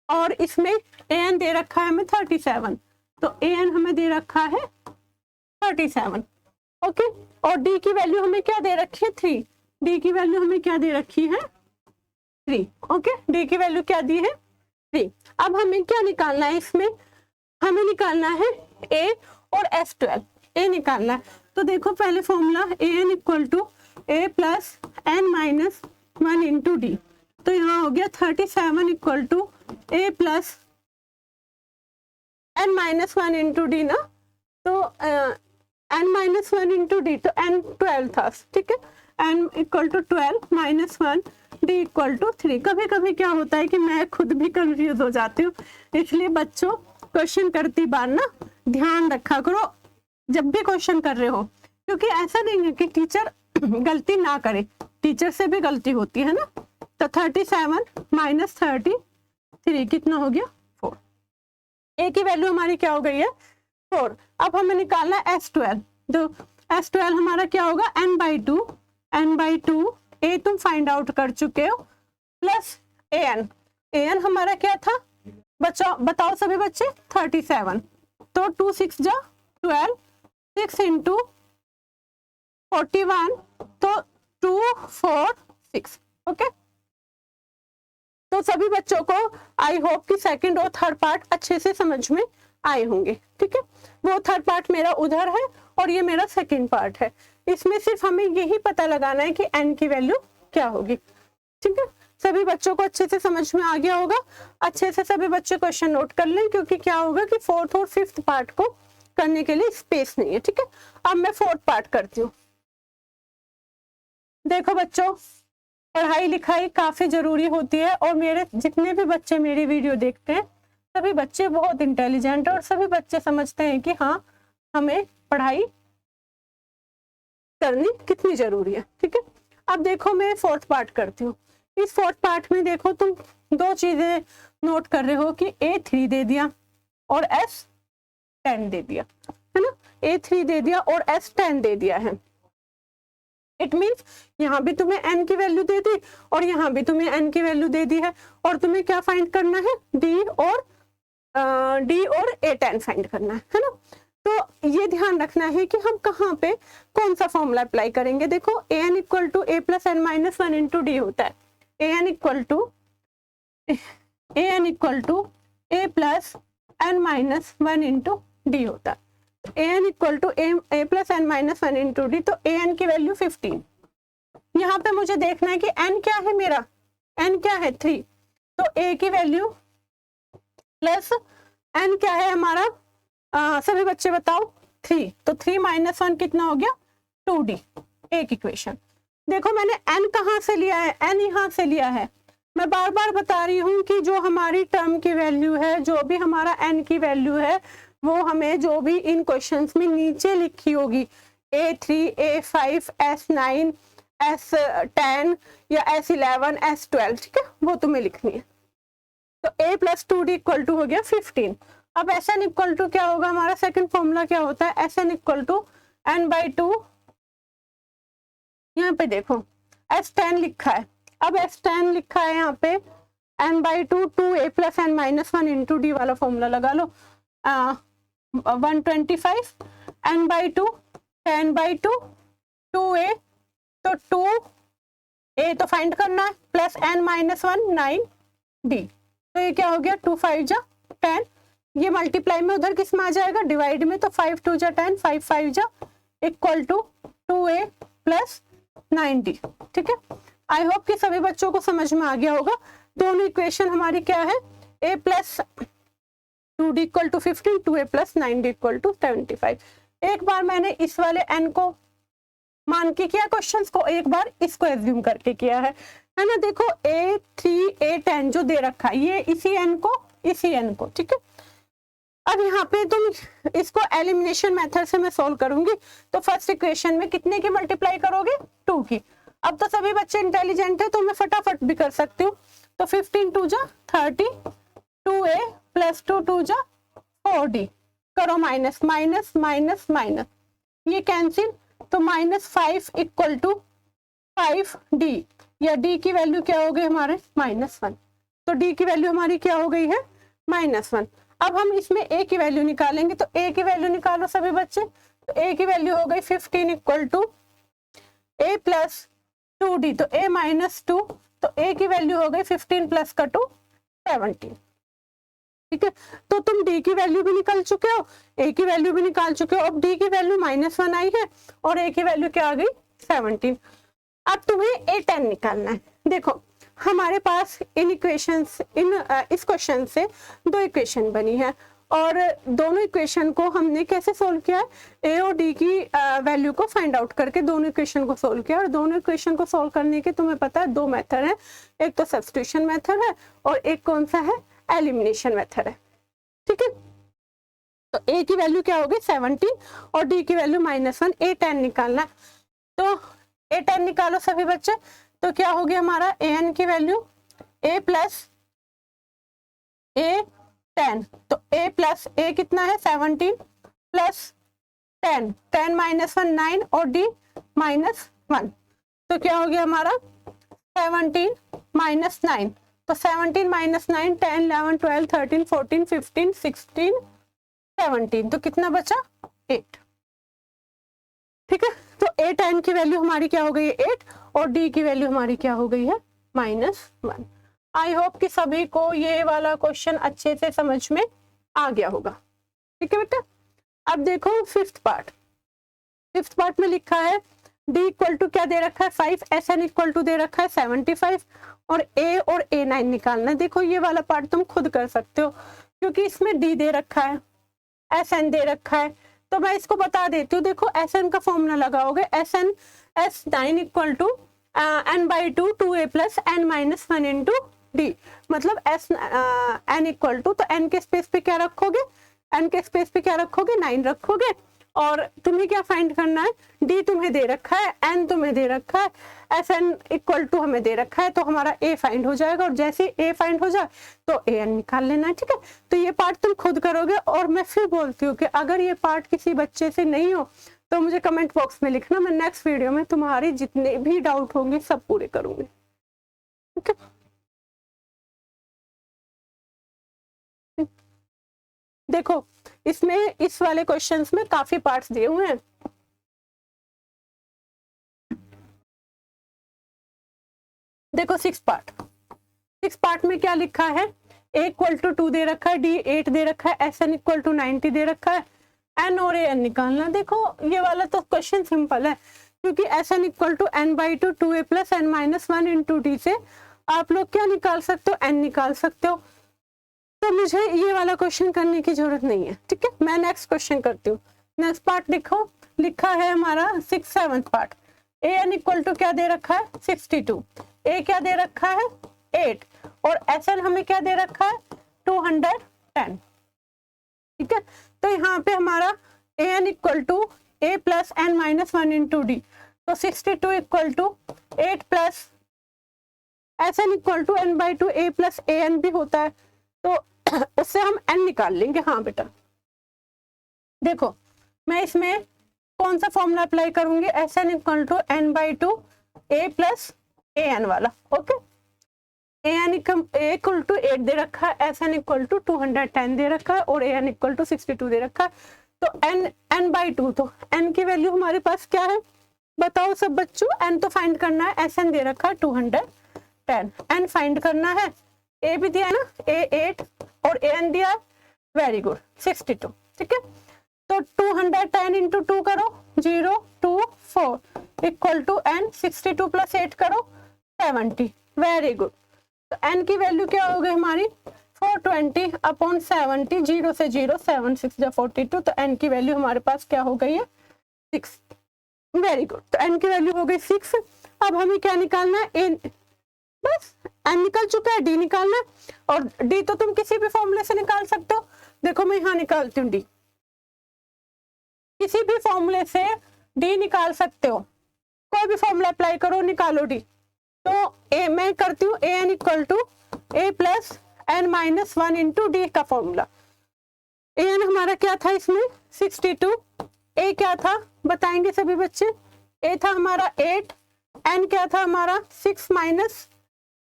और इसमें an दे रखा है हमें 37, तो an हमें दे रखा है 37, ओके। और d की वैल्यू हमें क्या दे रखी है 3, d की वैल्यू हमें क्या दे रखी है 3, ओके। d की वैल्यू क्या दी है 3। अब हमें क्या निकालना है, इसमें हमें निकालना है a और S12, a निकालना है। तो देखो पहले formula an equal to a plus n minus 1 into D, तो यहाँ हो गया 37 equal to a plus n minus 1 into D ना, तो n माइनस 1 इंटू डी, तो n 12 था, ठीक है। n equal to 12 minus 1, d equal to 3। कभी कभी क्या होता है कि मैं खुद भी कंफ्यूज हो जाती हूँ, इसलिए बच्चों क्वेश्चन करती बार ना ध्यान रखा करो जब भी क्वेश्चन कर रहे हो, क्योंकि ऐसा नहीं है कि टीचर गलती ना करे, टीचर से भी गलती होती है ना। तो 37 माइनस 33 कितना हो गया 4, ए की वैल्यू हमारी क्या हो गई है 4। अब हमें निकालना है S12, तो S12 हमारा क्या होगा n/2, ए तुम फाइंड आउट कर चुके हो, प्लस an हमारा क्या था बताओ सभी बच्चे 37, तो 2 6 जा 12, 6 इंटू 41, तो 2 4 6, ओके। तो सभी बच्चों को आई होप कि सेकंड और थर्ड पार्ट अच्छे से समझ में आए होंगे, ठीक है। वो थर्ड पार्ट मेरा उधर है और ये मेरा सेकंड पार्ट है। इसमें सिर्फ हमें यही पता लगाना है कि n की वैल्यू क्या होगी, ठीक है। सभी बच्चों को अच्छे से समझ में आ गया होगा। अच्छे से सभी बच्चे क्वेश्चन नोट कर लें, क्योंकि क्या होगा कि फोर्थ और फिफ्थ पार्ट को करने के लिए स्पेस नहीं है, ठीक है। अब मैं फोर्थ पार्ट करती हूँ। देखो बच्चों, पढ़ाई लिखाई काफी जरूरी होती है और मेरे जितने भी बच्चे मेरी वीडियो देखते हैं सभी बच्चे बहुत इंटेलिजेंट और सभी बच्चे समझते हैं कि हाँ हमें पढ़ाई करनी कितनी जरूरी है, ठीक है। अब देखो मैं फोर्थ पार्ट करती हूँ। इस फोर्थ पार्ट में देखो तुम दो चीजें नोट कर रहे हो कि A3 दे दिया और S10 दे दिया, है ना। A3 दे दिया और S10 दे दिया है। इट मीन्स यहाँ भी तुम्हें n की वैल्यू दे दी और यहाँ भी तुम्हें n की वैल्यू दे दी है, और तुम्हें क्या फाइंड करना है, D और A10 फाइंड करना है ना। तो ये ध्यान रखना है कि हम कहाँ पे कौन सा फॉर्मूला अप्लाई करेंगे। देखो an equal to a plus N minus one into D होता है। an equal to a plus N minus one into D होता है। an equal to a plus N minus one into D, तो an की value 15। यहाँ पे मुझे देखना है कि n क्या है मेरा, n क्या है 3, तो a की वैल्यू प्लस n क्या है हमारा, सभी बच्चे बताओ 3, तो 3 माइनस 1 कितना हो गया 2d, एक इक्वेशन। देखो मैंने n कहाँ से लिया है, n यहाँ से लिया है। मैं बार बार बता रही हूँ कि जो हमारी टर्म की वैल्यू है, जो भी हमारा n की वैल्यू है, वो हमें जो भी इन क्वेश्चंस में नीचे लिखी होगी A3, A5, S9, S10 या S11, S12, ठीक है, वो तुम्हें लिखनी है। तो a plus 2d equal to हो गया 15। अब Sn इक्वल टू क्या होगा, हमारा सेकंड फॉर्मूला क्या होता है, Sn इक्वल टू n/2, यहाँ पे देखो S10 लिखा है, अब S10 लिखा है यहाँ पे n/2 2a plus N minus one into D वाला फॉर्मूला लगा लो, 125 n/2 10/2 2a, तो 2a तो फाइंड करना है plus n minus one 9d, तो ये क्या हो गया 2 5 जा 10, ये मल्टीप्लाई में उधर किस में आ जाएगा, डिवाइड में, तो 5 2 जा 10, 5 5 जा equal to 2a plus 9d, ठीक है। आई होप कि सभी बच्चों को समझ में आ गया होगा। दोनों इक्वेशन हमारी क्या है, a plus 2d equal to 15, 2a plus 9d equal to 75। एक बार मैंने इस वाले n को मान के किया क्वेश्चंस को, एक बार इसको एज्यूम करके किया है ना। देखो A3 A10 जो दे रखा है, ये इसी n को, ठीक है। अब यहाँ पे तुम इसको एलिमिनेशन मेथड से मैं सोल्व करूंगी, तो फर्स्ट इक्वेशन में कितने की मल्टीप्लाई करोगे, 2 की। अब तो सभी बच्चे इंटेलिजेंट है, तो मैं फटाफट भी कर सकती हूँ, तो 15 2 जा 30, 2a प्लस 2 2 जा 4d, करो माइनस माइनस माइनस माइनस, ये कैंसिल, तो -5 इक्वल टू 5d, या d की वैल्यू क्या हो गई हमारे -1, तो d की वैल्यू हमारी क्या हो गई है -1। अब हम इसमें a की वैल्यू निकालेंगे, तो a की वैल्यू निकालो सभी बच्चे, तो a की वैल्यू हो गई 15 equal to a plus 2d, तो a माइनस 2, तो a की वैल्यू हो गई 15 प्लस का 2 17, ठीक है। तो तुम d की वैल्यू भी निकाल चुके हो, a की वैल्यू भी निकाल चुके हो, अब d की वैल्यू -1 आई है और a की वैल्यू क्या आ गई 17। अब तुम्हें A10 निकालना है। देखो हमारे पास इस क्वेश्चन से दो इक्वेशन बनी है, और दोनों इक्वेशन को हमने कैसे सोल्व किया है, a और d की वैल्यू को फाइंड आउट करके दोनों इक्वेशन को सोल्व किया। और दोनों इक्वेशन को सोल्व करने के तुम्हें पता है दो मेथड है, एक तो सब्स्टिट्यूशन मेथड है और एक कौन सा है, एलिमिनेशन मेथड है, ठीक है। तो a की वैल्यू क्या होगी 17 और d की वैल्यू -1, A10 निकालना है। तो A10 निकालो सभी बच्चे, तो क्या हो गया हमारा an की वैल्यू a प्लस A10, तो a प्लस a कितना है 17 प्लस 10, 10 -1 9 और d -1, तो क्या हो गया हमारा 17 -9, तो 17 -9 10 11 12 13 14 15 16 17, तो कितना बचा 8, ठीक है। तो A10 की वैल्यू हमारी क्या हो गई है 8 और D की वैल्यू हमारी क्या हो गई है -1। आई होप कि सभी को ये वाला क्वेश्चन अच्छे से समझ में आ गया होगा, ठीक है बेटा। अब देखो फिफ्थ पार्ट में लिखा है D इक्वल टू क्या दे रखा है 5, SN इक्वल टू दे रखा है 75 और A और A9 निकालना है। देखो ये वाला पार्ट तुम खुद कर सकते हो, क्योंकि इसमें D दे रखा है, SN दे रखा है, तो मैं इसको बता देती हूँ। देखो SN का फॉर्मूला लगाओगे, SN S9 equal to n/2 2a plus n minus 1 into d, मतलब n इक्वल टू, तो n के स्पेस पे क्या रखोगे, n के स्पेस पे क्या रखोगे 9 रखोगे, और तुम्हें क्या फाइंड करना है, डी तुम्हें दे रखा है, एन तुम्हें दे रखा है, एस एन इक्वल टू हमें दे रखा है, तो हमारा ए फाइंड हो जाएगा। और जैसे ए फाइंड हो जाए तो ए एन निकाल लेना है, ठीक है। तो ये पार्ट तुम खुद करोगे। और मैं फिर बोलती हूँ कि अगर ये पार्ट किसी बच्चे से नहीं हो तो मुझे कमेंट बॉक्स में लिखना, मैं नेक्स्ट वीडियो में तुम्हारी जितने भी डाउट होंगे सब पूरे करूंगी, ठीक है। देखो इसमें इस वाले क्वेश्चंस में काफी पार्ट्स दिए हुए हैं। देखो 6 पार्ट में क्या लिखा है, ए इक्वल टू 2 दे रखा है, डी 8 दे रखा है, एस एन इक्वल टू 90 दे रखा है, एन और ए एन निकालना। देखो ये वाला तो क्वेश्चन सिंपल है, क्योंकि S N equal to N by two 2a plus N minus 1 into D से आप लोग क्या निकाल सकते हो, एन निकाल सकते हो। तो मुझे ये वाला क्वेश्चन करने की जरूरत नहीं है, ठीक है। मैं नेक्स्ट क्वेश्चन करती हूँ। नेक्स्ट पार्ट देखो, लिखा है हमारा 7th part. A N equal to क्या दे रखा है 62, ए क्या दे रखा है 8 और एस एन हमें क्या दे रखा है 210, ठीक है। तो यहाँ पे हमारा a N equal to A plus N minus 1 into D, तो 62 equal to 8 plus s N equal to N by two A plus A n भी होता है, तो उससे हम एन निकाल लेंगे। हाँ बेटा देखो मैं इसमें कौन सा फॉर्मूला अप्लाई करूंगी, s N equal to N by two A plus A n वाला, okay. A N equal to 8 दे रखा है, एस एन इक्वल टू 210 दे रखा है और ए एन इक्वल टू 62 दे रखा है। तो एन बाई टू, तो एन की वैल्यू हमारे पास क्या है बताओ सब बच्चों, एन तो फाइंड करना है, एस एन दे रखा है 210, एन फाइंड करना है, ए भी दिया है ना, ए 8 और ए एन दिया है, वेरी गुड 62, ठीक है। तो 210 इंटू 2 करो 0 2 4 इक्वल टू एन, 62 प्लस 8 करो 70, वेरी गुड। तो एन की वैल्यू क्या हो गई हमारी 420 अपॉन 70, 0 से 0 7 6 जा 42, तो एन की वैल्यू हमारे पास क्या हो गई है 6, वेरी गुड। तो एन की वैल्यू हो गई 6। अब हमें क्या निकालना है, बस एन निकल चुका है, डी निकालना है। और डी तो तुम किसी भी फॉर्मूले से निकाल सकते हो। देखो मैं यहाँ निकालती हूँ डी, किसी भी फॉर्मूले से डी निकाल सकते हो, कोई भी फॉर्मूला अप्लाई करो निकालो डी। तो ए मैं करती हूँ a N equal to A plus N minus 1 into d का फॉर्मूला। ए एन हमारा क्या था इसमें 62, ए क्या था बताएंगे सभी बच्चे, ए था हमारा 8, एन क्या था हमारा 6 माइनस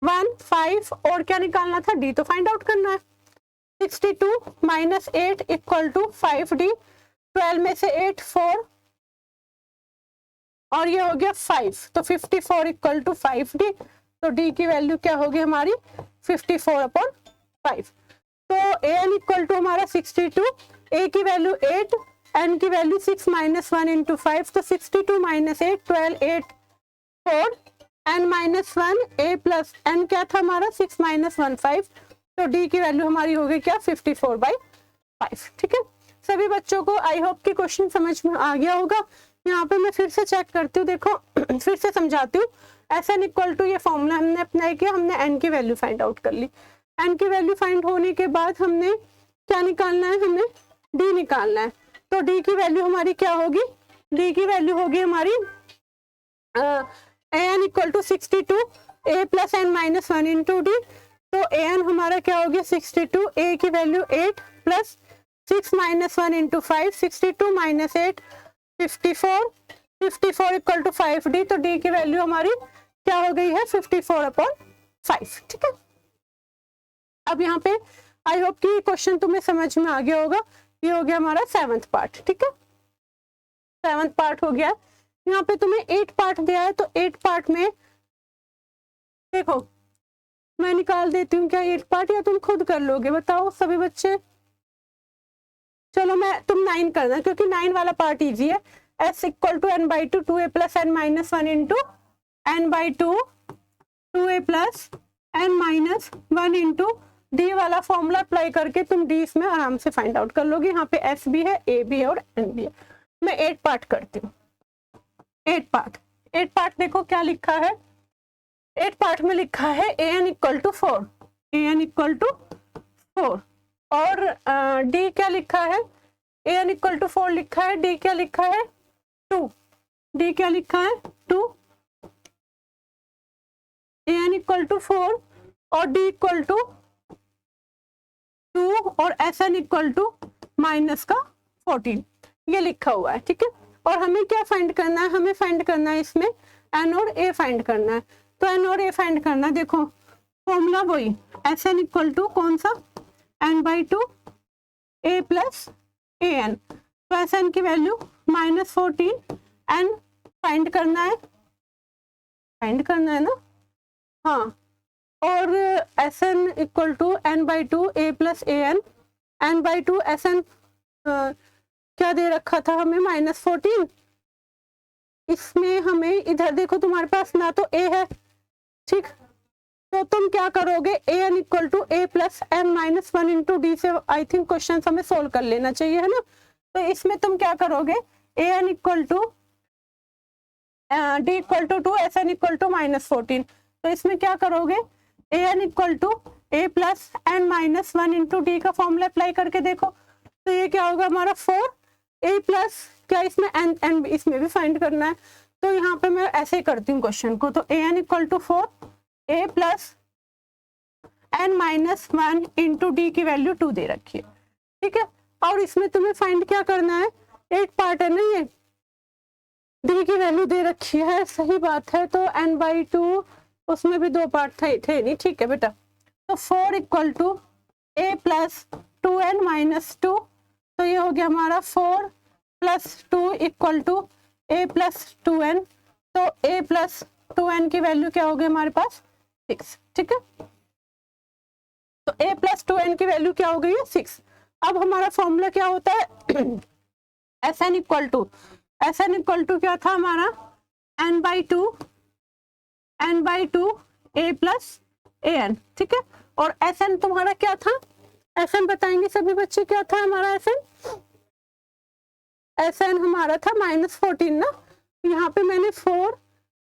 1 5 और क्या निकालना था डी तो फाइंड आउट करना है। 62 माइनस 8 इक्वल टू 5d, 12 में से 8 4 और ये हो गया 5, तो 54 इक्वल टू 5d, तो डी की वैल्यू क्या होगी हमारी 54 अपॉन 5। तो ए एन इक्वल टू हमारा 62, ए की वैल्यू 8, एन की वैल्यू 6 माइनस 1 इंटू 5, तो 62 माइनस 8 12 8 4 एन माइनस 1 ए प्लस एन क्या था हमारा 6 माइनस 1 5, तो डी की वैल्यू हमारी हो गई क्या 54/5, ठीक है। सभी बच्चों को आई होप कि क्वेश्चन समझ में आ गया होगा। यहाँ पे मैं फिर से चेक करती हूँ, देखो फिर से समझाती हूँ। एस एन इक्वल टू ये फॉर्मूला हमने अप्लाई किया, हमने एन की वैल्यू फाइंड आउट कर ली। एन की वैल्यू फाइंड होने के बाद हमने क्या निकालना है, हमें डी निकालना है। तो डी की वैल्यू हमारी क्या होगी, डी की वैल्यू होगी हमारी a N equal to 62 a plus N minus 1 into D. तो ए एन हमारा क्या हो गया 62, ए की value 8 plus 6 minus 1 into 5, 62 minus 8 54, 54 equal to 5d, तो डी की वैल्यू हमारी क्या हो गई है 54 अपॉन 5, ठीक है। अब यहाँ पे आई होप कि क्वेश्चन तुम्हें समझ में आ गया होगा। ये हो गया हमारा 7th पार्ट, ठीक है, 7th पार्ट हो गया। यहाँ पे तुम्हें 8 पार्ट दिया है, तो 8 पार्ट में देखो मैं निकाल देती हूँ क्या 8 पार्ट, या तुम खुद कर लोगे बताओ सभी बच्चे। चलो मैं तुम 9 करना, क्योंकि 9 वाला पार्ट इजी है। S equal to N by two 2a plus N minus 1 into N by two 2a plus N minus 1 into D वाला फॉर्मूला अप्लाई करके तुम डी इसमें आराम से फाइंड आउट कर लोगे। यहाँ पे एस भी है, ए भी है और एन भी है। मैं 8 पार्ट करती हूँ। 8 पार्ट देखो क्या लिखा है, 8 पार्ट में लिखा है a N equal to 4, a N equal to 4 और डी क्या लिखा है ए एन इक्वल टू 4 लिखा है, डी क्या लिखा है 2, डी क्या लिखा है 2, ए एन इक्वल टू 4 और डी इक्वल टू 2 और S N equal to minus का 14, ये लिखा हुआ है, ठीक है। और हमें क्या फाइंड करना है, हमें फाइंड करना है इसमें एन और ए फाइंड करना है। तो एन और ए फाइंड करना है, देखो फॉर्मूला वही एस एन इक्वल टू कौन सा n/2 a plus A N. तो एस एन की वैल्यू -14, एन फाइंड करना है ना, हाँ। और S N equal to n/2 a plus A N, n/2 S N क्या दे रखा था हमें -14। इसमें हमें इधर देखो तुम्हारे पास ना तो a है, ठीक, तो तुम क्या करोगे a N equal to A plus N -1 into D से आई थिंक क्वेश्चन हमें सोल्व कर लेना चाहिए, है ना। तो इसमें तुम क्या करोगे a N equal to d equal to 2 s N equal to -14। तो इसमें क्या करोगे a N equal to A plus N -1 into d का फॉर्मूला अप्लाई करके देखो। तो ये क्या होगा हमारा 4 ए प्लस क्या इसमें एन एन इसमें भी फाइंड करना है। तो यहाँ पे मैं ऐसे ही करती हूँ क्वेश्चन को। तो a N equal to 4 a plus N -1 into d की वैल्यू 2 दे रखी है, ठीक है। और इसमें तुम्हें फाइंड क्या करना है, एक पार्ट है ना ये डी की वैल्यू दे रखी है, सही बात है। तो n/2 उसमें भी 2 पार्ट थे नहीं, ठीक है बेटा। तो 4 equal to A plus 2n -2, तो ये हो गया हमारा 4 + 2 equal to A plus 2n। तो ए प्लस 2n की वैल्यू क्या होगी हमारे पास 6, ठीक है। तो a प्लस 2n की वैल्यू क्या हो गई है 6। अब हमारा फॉर्मूला क्या होता है एस एन इक्वल टू क्या था हमारा n/2 a plus A N, ठीक है। और एस एन तुम्हारा क्या था, एस एन बताएंगे सभी बच्चे क्या था हमारा एस एन हमारा था -14 ना। यहाँ पे मैंने 4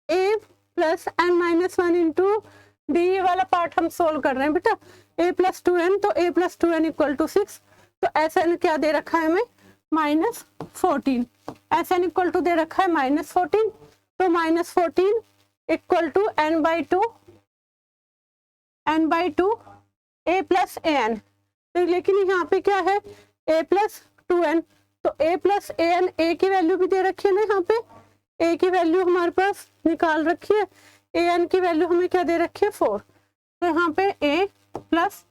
a plus N -1 into D, ये वाला पार्ट हम सोल्व कर रहे हैं बेटा। a प्लस 2n, तो a plus 2n equal to 6। तो एस एन क्या दे रखा है हमें -14, एस एन इक्वल टू दे रखा है -14। तो -14 equal to n/2 a plus A N. तो लेकिन यहाँ पे क्या है a प्लस 2n, तो a प्लस ए एन, ए की वैल्यू भी दे रखी है ना, यहाँ पे a की वैल्यू हमारे पास निकाल रखी है, ए एन की वैल्यू हमें क्या दे रखी है 4। तो यहाँ पे a प्लस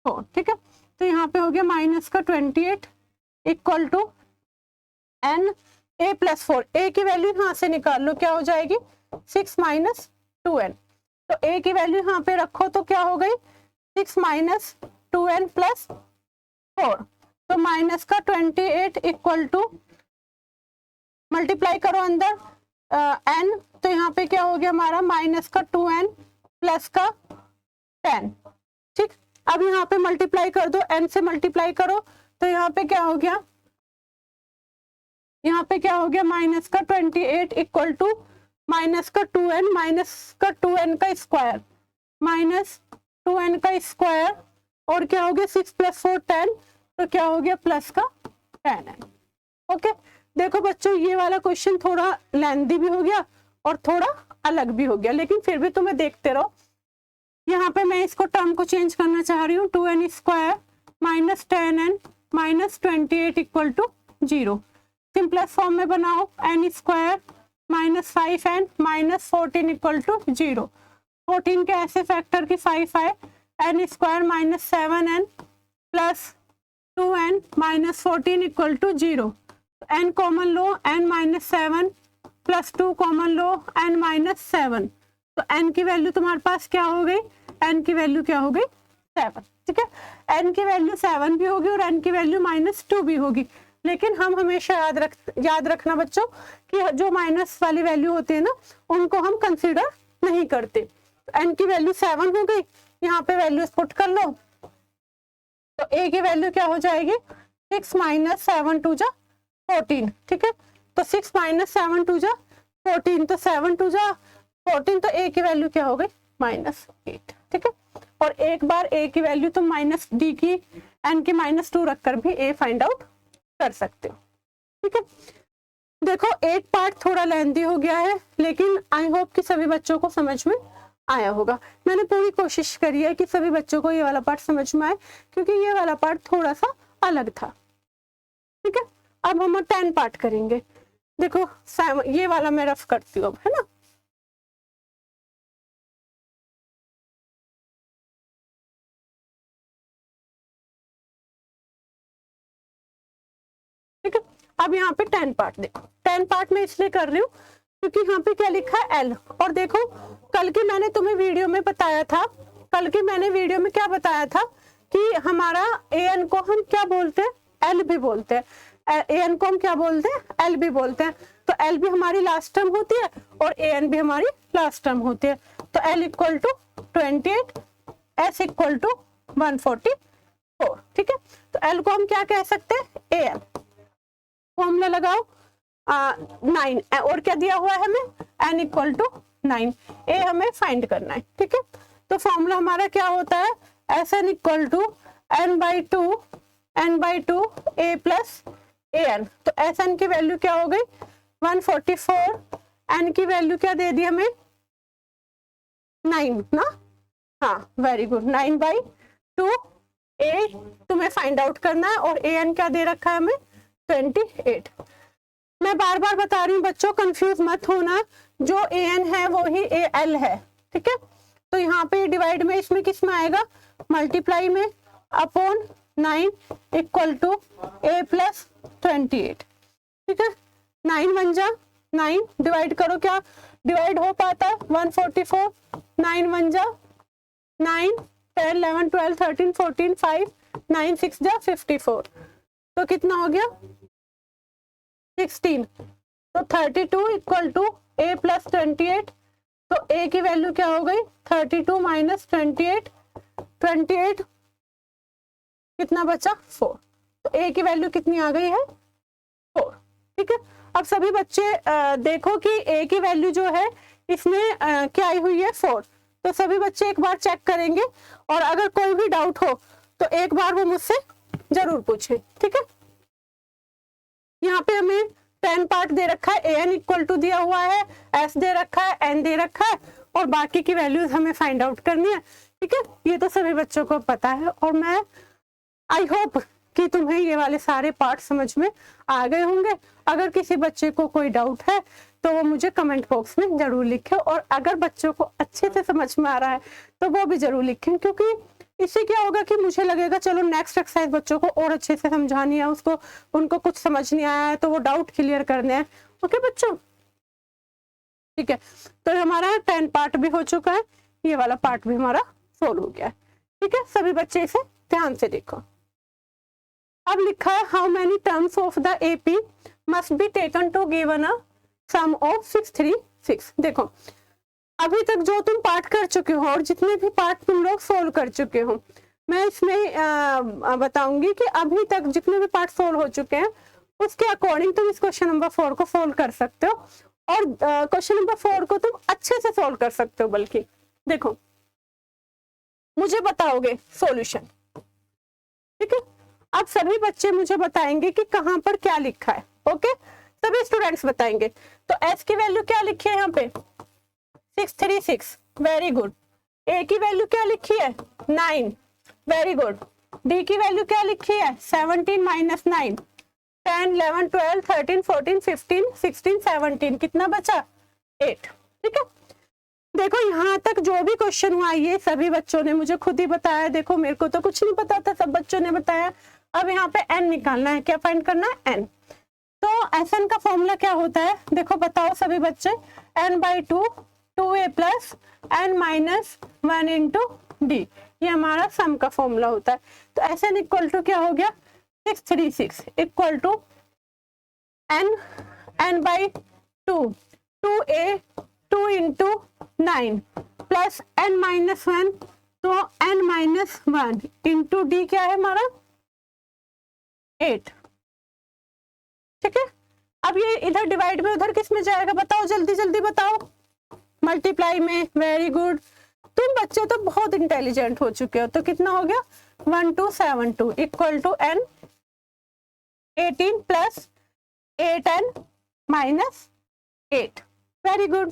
4, ठीक है। तो यहाँ पे हो गया -28 equal to n a plus 4, a की वैल्यू यहाँ से निकाल लो, क्या हो जाएगी 6 - 2n। तो a की वैल्यू यहाँ पे रखो तो क्या हो गई 6 - 2n प्लस 4। तो -28 इक्वल टू मल्टीप्लाई करो अंदर n, तो यहाँ पे क्या हो गया हमारा -2n प्लस का 10, ठीक। अब यहाँ पे मल्टीप्लाई कर दो, n से मल्टीप्लाई करो, तो यहाँ पे क्या हो गया -28 इक्वल टू -2n का स्क्वायर, -2n का स्क्वायर, और क्या हो गया 6 + 4 10, तो क्या हो गया प्लस का 10n। ओके, देखो बच्चों ये वाला क्वेश्चन थोड़ा लेंथी भी हो गया और थोड़ा अलग भी हो गया, लेकिन फिर भी तुम्हें देखते रहो। यहाँ पे मैं इसको टर्म को चेंज करना चाह रही हूँ, 2n square -10n -28 equal to 0। Simplest form में बनाओ, n square -5n -14 equal to 0। 14 के ऐसे फैक्टर की 5 आए, n square -7n plus 2n -14 equal to 0। n common लो, n -7 प्लस 2 कॉमन लो, n -7। तो n की वैल्यू तुम्हारे पास क्या हो गई, n की वैल्यू क्या हो गई 7, ठीक है। n की वैल्यू 7 भी होगी और n की वैल्यू -2 भी होगी, लेकिन हम हमेशा याद रखना बच्चों कि जो माइनस वाली वैल्यू होती है ना, उनको हम कंसीडर नहीं करते। तो n की वैल्यू 7 हो गई, यहाँ पे वैल्यूज पुट कर लो, तो a की वैल्यू क्या हो जाएगी 6 - 7 2 जा 14, ठीक है। तो 6 - 7 2 जा 14, तो 7 2 जा 14, तो a की वैल्यू क्या हो गई -8, ठीक है। और एक बार a की वैल्यू तो -d की n की -2 रखकर भी a फाइंड आउट कर सकते हो। ठीक है, देखो एक पार्ट थोड़ा लेंथी हो गया है, लेकिन आई होप कि सभी बच्चों को समझ में आया होगा। मैंने पूरी कोशिश करी है कि सभी बच्चों को ये वाला पार्ट समझ में आए, क्योंकि ये वाला पार्ट थोड़ा सा अलग था। ठीक है, अब हम 10 पार्ट करेंगे। देखो ये वाला मैं रफ करती हूँ अब, है ना। ठीक है, अब यहाँ पे 10 पार्ट देखो, 10 पार्ट में इसलिए कर रही हूँ क्योंकि यहाँ पे क्या लिखा है एल। और देखो कल की मैंने तुम्हें वीडियो में बताया था, कल की मैंने वीडियो में क्या बताया था कि हमारा एन को हम क्या बोलते हैं, एल भी बोलते हैं। एन को हम क्या बोलते हैं, एल भी बोलते हैं। तो एल भी हमारी लास्ट टर्म होती है और एन भी हमारी लास्ट टर्म होती है। तो L equal to 28, S equal to 144। ठीक है, तो एल को हम क्या कह सकते हैं, ए एल। फॉर्मूला लगाओ 9, और क्या दिया हुआ है हमें, n इक्वल टू 9। ए हमें फाइंड करना है। ठीक है, तो फॉर्मूला हमारा क्या होता है, S N equal to n/2 a plus A N. तो एस एन की वैल्यू क्या हो गई 144, एन की वैल्यू क्या दे दी हमें 9 ना। हाँ वेरी गुड, 9/2 ए तुम्हें फाइंड आउट करना है, और ए एन क्या दे रखा है हमें 28। मैं बार बार बता रही हूँ बच्चों, कंफ्यूज मत होना, जो ए एन है वो ही ए एल है। ठीक है, तो यहाँ पे डिवाइड में इसमें किस में आएगा, मल्टीप्लाई में, upon 9 equal to A plus 28। ठीक है, 9 1 जा 9, डिवाइड करो, क्या डिवाइड हो पाता है 144, 9 1 जा 9, 10 11 12 13 14 5, 9 6 जा 54। तो कितना हो गया 16। तो 32 इक्वल टू ए प्लस 28। तो ए की वैल्यू क्या हो गई 32 माइनस 28, 28 कितना बचा 4। तो ए की वैल्यू कितनी आ गई है 4। ठीक है, अब सभी बच्चे देखो कि ए की वैल्यू जो है इसमें क्या आई हुई है 4। तो सभी बच्चे एक बार चेक करेंगे, और अगर कोई भी डाउट हो तो एक बार वो मुझसे जरूर पूछे। ठीक है, यहाँ पे हमें 10 पार्ट दे रखा है, एन इक्वल टू दिया हुआ है, एस दे रखा है, एन दे रखा है, और बाकी की वैल्यूज हमें फाइंड आउट करनी है। ठीक है, ये तो सभी बच्चों को पता है, और मैं आई होप कि तुम्हें ये वाले सारे पार्ट समझ में आ गए होंगे। अगर किसी बच्चे को कोई डाउट है तो वो मुझे कमेंट बॉक्स में जरूर लिखे, और अगर बच्चों को अच्छे से समझ में आ रहा है तो वो भी जरूर लिखें, क्योंकि इससे क्या होगा कि मुझे लगेगा चलो नेक्स्ट एक्सरसाइज बच्चों को और अच्छे से समझानी है, उसको उनको कुछ समझ नहीं आया है तो वो डाउट क्लियर करने हैं। ओके बच्चों, ठीक है, तो हमारा 10 पार्ट भी हो चुका है, ये वाला पार्ट भी हमारा सोल्व हो गया है। ठीक है, सभी बच्चे इसे ध्यान से देखो। अब लिखा है how many terms of the AP must be taken to given a sum of 636। देखो अभी तक जो तुम पार्ट कर चुके हो और जितने भी पार्ट तुम लोग सोल्व कर चुके हो, मैं इसमें बताऊंगी कि अभी तक जितने भी पार्ट सोल्व हो चुके हैं उसके अकॉर्डिंग तुम इस क्वेश्चन नंबर 4 को सोल्व कर सकते हो, और क्वेश्चन नंबर 4 को तुम अच्छे से सोल्व कर सकते हो। बल्कि देखो मुझे बताओगे सॉल्यूशन। ठीक है, अब सभी बच्चे मुझे बताएंगे कि कहां पर क्या लिखा है। ओके, सभी स्टूडेंट्स बताएंगे। तो एस की वैल्यू क्या लिखी है यहाँ पे 636, वेरी गुड। ए की वैल्यू क्या लिखी है 9, वेरी गुड। डी की वैल्यू क्या लिखी है 17 माइनस 9, 10 11 12 13 14 15 16 17, कितना बचा 8। ठीक है, देखो यहाँ तक जो भी क्वेश्चन हुआ ये सभी बच्चों ने मुझे खुद ही बताया। देखो मेरे को तो कुछ नहीं पता था, सब बच्चों ने बताया। अब यहाँ पे एन निकालना है, क्या फाइंड करना है एन। तो एस एन का फॉर्मूला क्या होता है, देखो बताओ सभी बच्चे, n/2 2a plus n minus 1 into D, ये हमारा सम का फॉर्मूला होता है। तो एस एन इक्वल टू क्या हो गया 636 इक्वल टू n/2 2a 2 इंटू 9 प्लस n माइनस 1, तो n माइनस 1 इंटू डी क्या है हमारा 8। ठीक है, अब ये इधर डिवाइड में उधर किस में जाएगा बताओ, जल्दी जल्दी बताओ, मल्टीप्लाई में, वेरी गुड। तुम बच्चे तो बहुत इंटेलिजेंट हो चुके हो। तो कितना हो गया 1272 equal to n 18 plus 8n minus 8। Very good.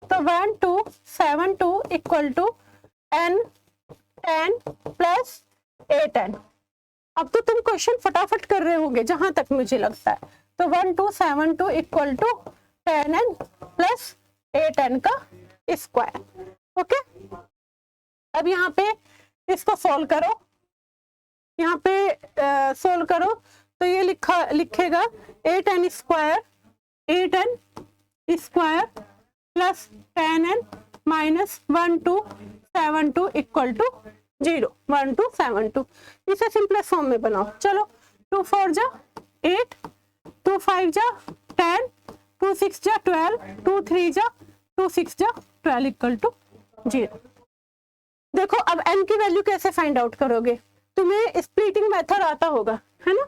तो 1 2 7 2 equal to n 10 plus 8n। अब तो तुम क्वेश्चन फटाफट कर रहे होंगे जहां तक मुझे लगता है। तो 1 2 7 2 equal to 10n plus 8n का स्क्वायर। ओके, अब यहाँ पे इसको सोल्व करो, यहाँ पे सोल्व करो तो ये लिखेगा 8n square, 8n square plus 10n minus 1 2 7 2 equal to 0। 1 2 7 2 इसे सिंपलेस्ट फॉर्म में बनाओ। चलो 2 4 जा 8, 2 5 जा 10, 2 6 जा 12, 2 3 जा 2 6 जा 12 इक्वल टू 0। देखो अब n की वैल्यू कैसे फाइंड आउट करोगे, तुम्हें स्प्लिटिंग मेथड आता होगा, है ना।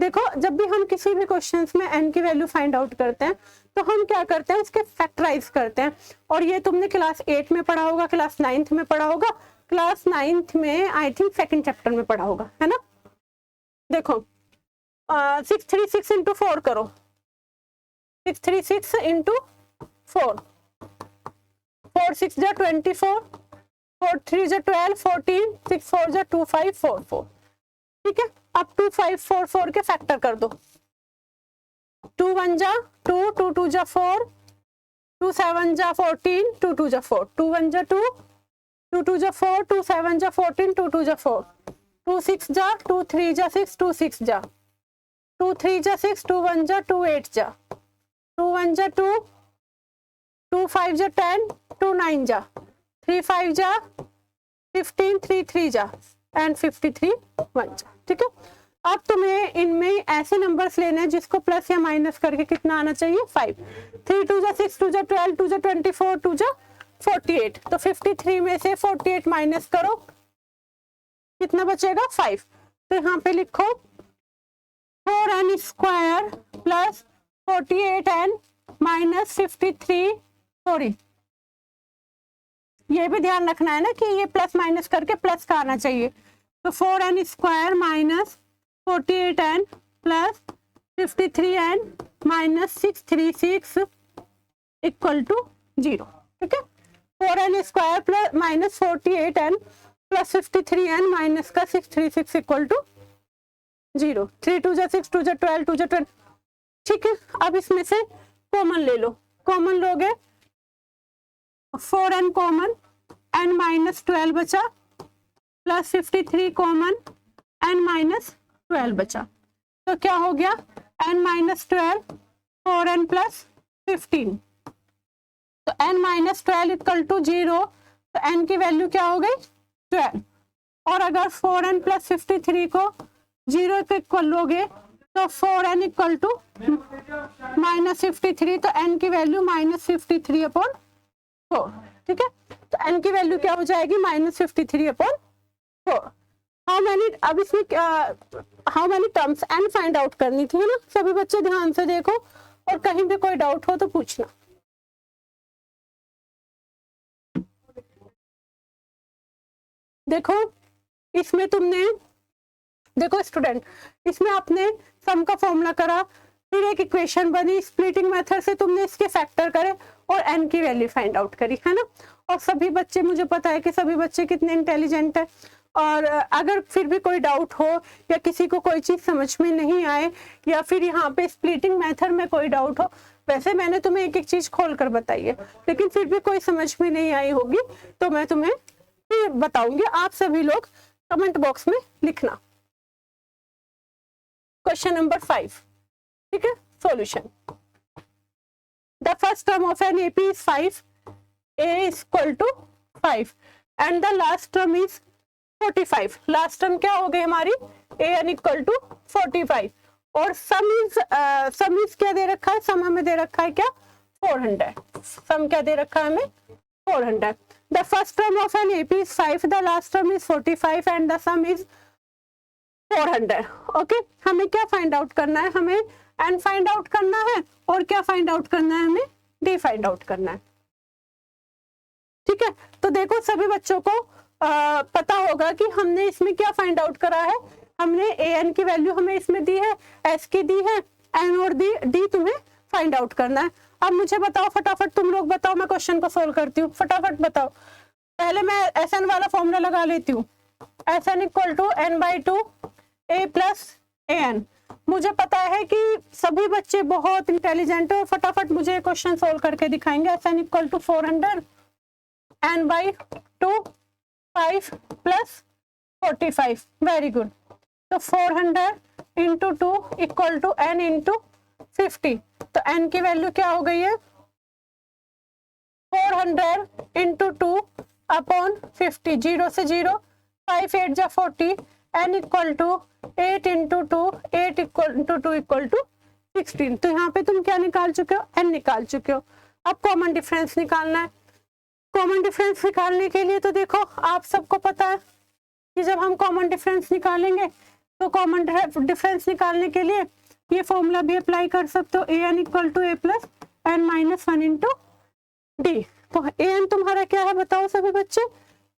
देखो जब भी हम किसी भी क्वेश्चंस में n की वैल्यू फाइंड आउट करते हैं तो हम क्या करते हैं, इसके फैक्टराइज करते हैं। और ये तुमने क्लास 8 में पढ़ा होगा, क्लास 9th में पढ़ा होगा, क्लास 9th में आई थिंक सेकंड चैप्टर में पढ़ा होगा, है ना। देखो 636 इंटू 4 करो, 636 इंटू 4, 4 6 जा 24, 4 3 जा 12, 14, 6 4 जा 2 5 4 4। ठीक है, अब 2 5 4 4 के फैक्टर कर दो। 2 1 जा 2, 2 2 जा 4, 2 7 जा 14, 2 2 जा 4, 2 1 जा 2, 2 2 जा 4, 2 7 जा 14, 2 2 जा 4, 2 6 जा 2 3 जा 6, 2 6 जा 2 3 जा 6, 2 1 जा 2 8 जा 2 1 जा 2, 2 5 जा 10, 2 9 जा 3 5 जा 15, 3 3 जा एंड 53 1 जा। ठीक है, अब तुम्हें इनमें ऐसे नंबर्स लेने हैं जिसको प्लस या माइनस करके कितना आना चाहिए 5। 3 2 जा 6, 2 जा 12, 2 जा 24, 2 जा 48। तो 53 में से 48 माइनस करो, कितना बचेगा 5। तो यहाँ पे लिखो 4n square plus 48n minus 53। Sorry, ये भी ध्यान रखना है ना कि ये प्लस माइनस करके प्लस का आना चाहिए। तो 4n square minus 48n plus 53n minus 636 equal to 0। ठीक है, 4n square plus minus 48n plus 53n minus का 636 इक्वल टू 0। 3 2 जा 6, 2 जा 12, 2 जा 12। ठीक है, अब इसमें से कॉमन ले लो, कॉमन लोगे 4n कॉमन, n माइनस 12 बचा, प्लस 53 कॉमन, n माइनस 12 बचा। तो क्या हो गया n माइनस 12, 4n प्लस 15। तो n माइनस 12 इक्वल टू 0। तो n की वैल्यू क्या हो गई 12। और अगर 4n प्लस 53 को 0 के इक्वल लोगे तो 4n इक्वल टू माइनस 53। तो n की वैल्यू माइनस 53 अपॉन 4। ठीक है, तो n की वैल्यू क्या हो जाएगी माइनस 53 अपॉन 4। हाउ मैनी, अब इसमें how many terms n find out करनी थी, है ना। सभी बच्चे ध्यान से देखो और कहीं भी कोई डाउट हो तो पूछना। देखो इसमें तुमने, देखो स्टूडेंट, इसमें आपने सम का फॉर्मूला करा, फिर एक इक्वेशन बनी, स्प्लिटिंग मेथड से तुमने इसके फैक्टर करे और n की वैल्यू फाइंड आउट करी, है ना। और सभी बच्चे, मुझे पता है कि सभी बच्चे कितने इंटेलिजेंट है। और अगर फिर भी कोई डाउट हो या किसी को कोई चीज समझ में नहीं आए या फिर यहाँ पे स्प्लिटिंग मेथड में कोई डाउट हो, वैसे मैंने तुम्हें एक एक चीज खोल कर बताई है, लेकिन फिर भी कोई समझ में नहीं आई होगी तो मैं तुम्हें फिर बताऊंगी। आप सभी लोग कमेंट बॉक्स में लिखना। Question number 5। ठीक है, solution. The first term of an AP is 5, a is equal to 5 and the last term is 45। Last term क्या हो गई हमारी an इक्वल टू 45 और सम इज क्या दे रखा है, सम हमें दे रखा है क्या 400। सम क्या दे रखा है हमें 400। The first term of an AP is 5, the last term is 45 and the some is 400। Okay, हमें क्या फाइंड आउट करना है, हमें n फाइंड आउट करना है और क्या फाइंड आउट करना है, हमें d फाइंड आउट करना है। ठीक है, तो देखो सभी बच्चों को पता होगा कि हमने इसमें क्या फाइंड आउट करा है, हमने ए एन की वैल्यू हमें इसमें दी है, एस की दी है, एन और डी तुम्हें फाइंड आउट करना है। अब मुझे बताओ फटाफट, तुम लोग बताओ, मैं क्वेश्चन को सोल्व करती हूँ, फटाफट बताओ। पहले मैं एस एन वाला फॉर्मूला लगा लेती हूँ, S N equal to N by two A plus A N. मुझे पता है कि सभी बच्चे बहुत इंटेलिजेंट है और फटाफट मुझे क्वेश्चन सोल्व करके दिखाएंगे। S N equal to 400 N by two 5 plus 45, very good. तो 400 into 2 equal to N into 50, तो एन की वैल्यू क्या हो गई है 400 इंटू 2 अपॉन 50, 0 से 0, 5 8 जा 40, N equal to 8 into 2, 8 equal to 2 equal to 16। तो यहाँ पे तुम क्या निकाल चुके हो, एन निकाल चुके हो। अब कॉमन डिफरेंस निकालना है। कॉमन डिफरेंस निकालने के लिए तो देखो आप सबको पता है कि जब हम कॉमन डिफरेंस निकालेंगे तो कॉमन डिफरेंस निकालने के लिए ये फॉर्मूला भी अप्लाई कर सकते हो, a N equal to A plus N minus 1 into D. तो ए एन तुम्हारा क्या है बताओ सभी बच्चे,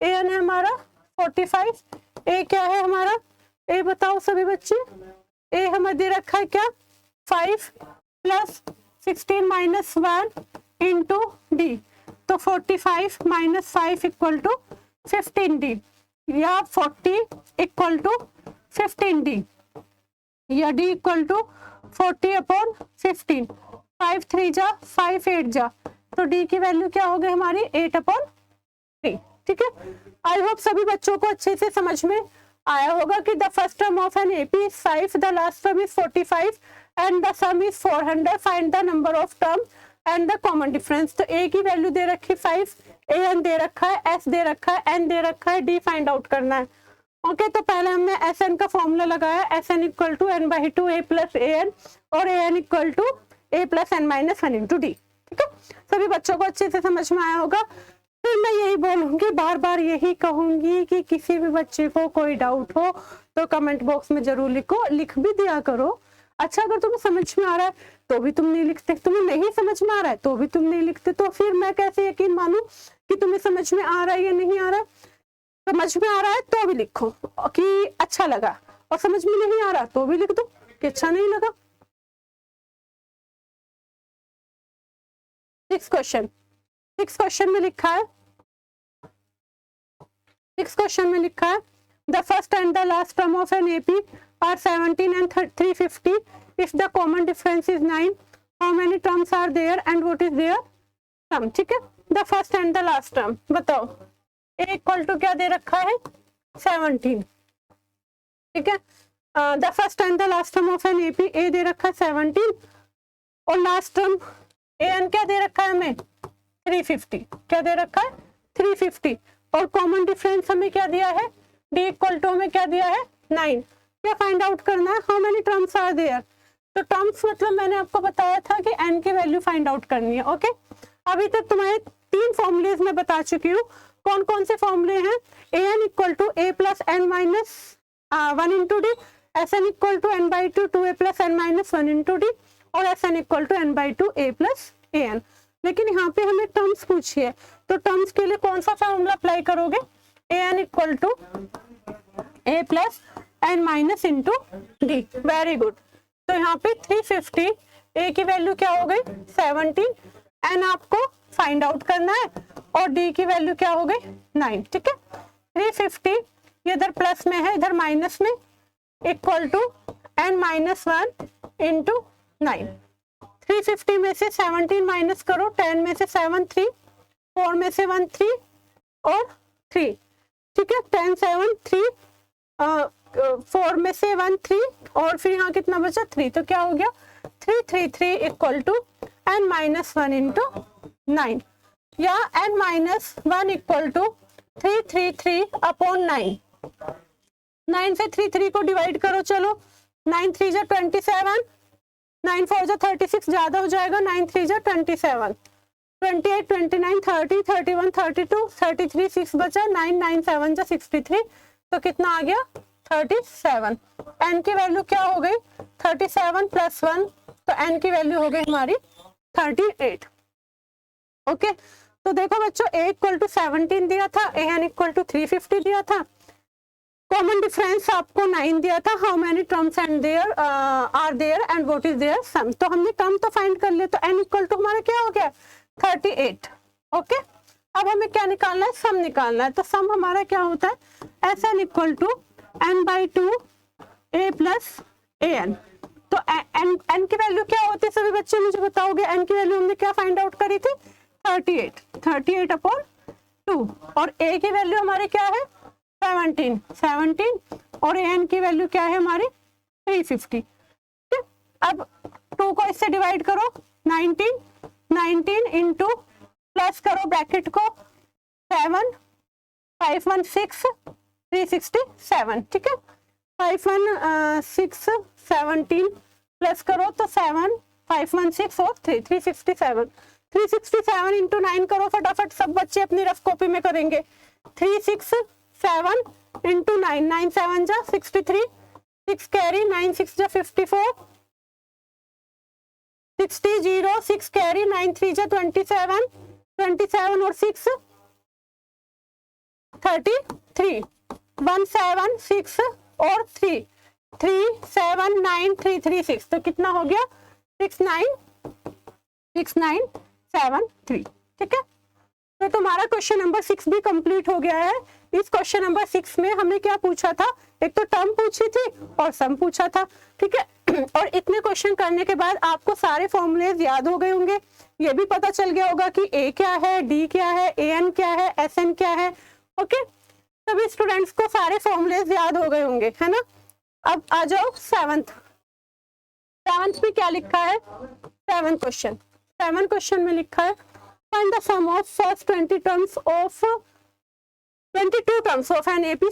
ए एन है हमारा 45, ए क्या है हमारा, ए बताओ सभी बच्चे, ए हमें दे रखा है क्या 5 प्लस 16 माइनस 1 इंटू डी। तो 45 माइनस 5 इक्वल टू 15 डी, या 40 इक्वल टू 15 डी, या डी इक्वल टू 40 अपॉन 15, 5 3 जा 5 8 जा, तो डी की वैल्यू क्या हो गई हमारी 8 अपॉन 3। ठीक है, आई होप सभी बच्चों को अच्छे से समझ में आया होगा कि the first term of an AP is 5, the last term is 45 and the some is 400, find the number of term and the common difference. तो ए की वैल्यू दे रखी 5, ए एन दे रखा है, एस दे रखा है, एन दे रखा है, डी फाइंड आउट करना है। ओके, तो पहले हमने एस एन का फॉर्मूला लगाया, s N equal to N by two A plus A n और a N equal to A plus N minus 1 into D. ठीक है, सभी बच्चों को अच्छे से समझ में आया होगा। फिर मैं यही बोलूंगी, बार बार यही कहूंगी कि किसी भी बच्चे को कोई डाउट हो तो कमेंट बॉक्स में जरूर लिख भी दिया करो। अच्छा, अगर तुम्हें समझ में आ रहा है तो भी तुम नहीं लिखते, तुम्हें नहीं समझ में आ रहा है तो भी तुम नहीं लिखते, तो फिर मैं कैसे यकीन मानूं कि तुम्हें समझ में आ रहा है या नहीं आ रहा है। समझ में आ रहा है तो भी लिखो कि अच्छा लगा, और समझ में नहीं आ रहा तो भी लिख दो कि अच्छा नहीं लगा। सिक्स क्वेश्चन में लिखा है, the first and the last term of an AP are 17 and 350 if the common difference is 9, how many terms are there and what is their sum। ठीक है, the first and the last term बताओ, ए equal to क्या दे रखा है 17। ठीक है, the first and the last term of an AP, a दे रखा है 17 और लास्ट टर्म ए एन क्या दे रखा है हमें 350, क्या दे रखा है 350, और कॉमन डिफरेंस हमें क्या दिया है, डी इक्वल टू हमें क्या दिया है 9। क्या फाइंड आउट करना है, how many terms are there. तो टर्म्स मतलब मैंने आपको बताया था कि एन की वैल्यू फाइंड आउट करनी है। ओके, अभी तक तुम्हारे 3 फॉर्मूलेज मैं बता चुकी हूँ। कौन कौन से फॉर्मूले हैं, a N equal to A plus N minus 1 into d, s N equal to N by two A plus N minus 1 into D, और S N equal to N by two A plus A n. लेकिन यहाँ पे हमें terms पूछी है, तो terms के लिए कौन सा फॉर्मूला अप्लाई करोगे, a N equal to A plus N minus into d, very good. तो यहाँ पे 350, ए की वैल्यू क्या हो गई 17, एन आपको फाइंड आउट करना है, और डी की वैल्यू क्या हो गई 9। ठीक है, 350 ये इधर प्लस में है इधर माइनस में, equal to N minus 1 into 9। 350 में से 17 माइनस करो, 10 में से 7 3, 4 में से 1 3 और 3। ठीक है, 10 7 3, 4 में से 1 3 और फिर यहाँ कितना बचा 3, तो क्या हो गया 333 equal to N minus 1 into 9, या N minus 1 equal to 333 upon 9। 9 से 3 को डिवाइड करो, चलो 9 3 जा 27, 9 4 जा 36 ज्यादा हो जाएगा, 9 3 जा 27, 28 29 30 31 32 33 6 बचा, 9 9 7 जा 63, तो कितना आ गया 37। एन की वैल्यू क्या हो गई 37 प्लस 1, तो एन की वैल्यू हो गई हमारी 38। ओके, तो देखो बच्चों, ए इक्वल टू 17 दिया था, ए एन इक्वल टू 350 दिया था, कॉमन डिफरेंस आपको 9 दिया था, how many terms and there are there and what is their sum. तो हमने टर्म तो फाइंड कर लिया, तो n इक्वल टू हमारा क्या हो गया 38। ओके, अब हमें क्या निकालना है, सम निकालना है। तो सम हमारा क्या होता है, Sn equal to n/2 a plus an। तो n की वैल्यू क्या होती है सभी बच्चे मुझे बताओगे, n की वैल्यू हमने क्या फाइंड आउट करी थी 38 अपॉन 2, और a की वैल्यू हमारी क्या है 17 और an की वैल्यू क्या है हमारी 350। अब 2 को इससे डिवाइड करो, 19 इंटू प्लस करो ब्रैकेट को 7 5 1 6 367, ठीक है। 5 1 6 17 प्लस करो तो 7 5 1 6 और 367 इंटू 9 करो फटाफट, सब बच्चे अपनी रफ कॉपी में करेंगे। 367 इंटू 9 7 जा 63, 6 कैरी 9 6 जा 54, 60 0 6 कैरी 9 3 जा 27 और 6 33, 1 7 6 और 3 7 9 3 3 6, तो कितना हो गया 6973, ठीक है। तो तुम्हारा क्वेश्चन नंबर 6 भी कंप्लीट हो गया है। इस क्वेश्चन नंबर 6 में हमें क्या पूछा था, एक तो टर्म पूछी थी और सम पूछा था, ठीक है। और इतने क्वेश्चन करने के बाद आपको सारे फॉर्मूलेज याद हो गए होंगे, ये भी पता चल गया होगा कि ए क्या है, डी क्या है, एन क्या है, एसएन क्या है। ओके, सभी स्टूडेंट्स को सारे फॉर्मूलेज याद हो गए होंगे, है ना। अब आ जाओ सेवंथ में क्या लिखा है, सेवन क्वेश्चन में लिखा है find the sum of first 22 terms of an AP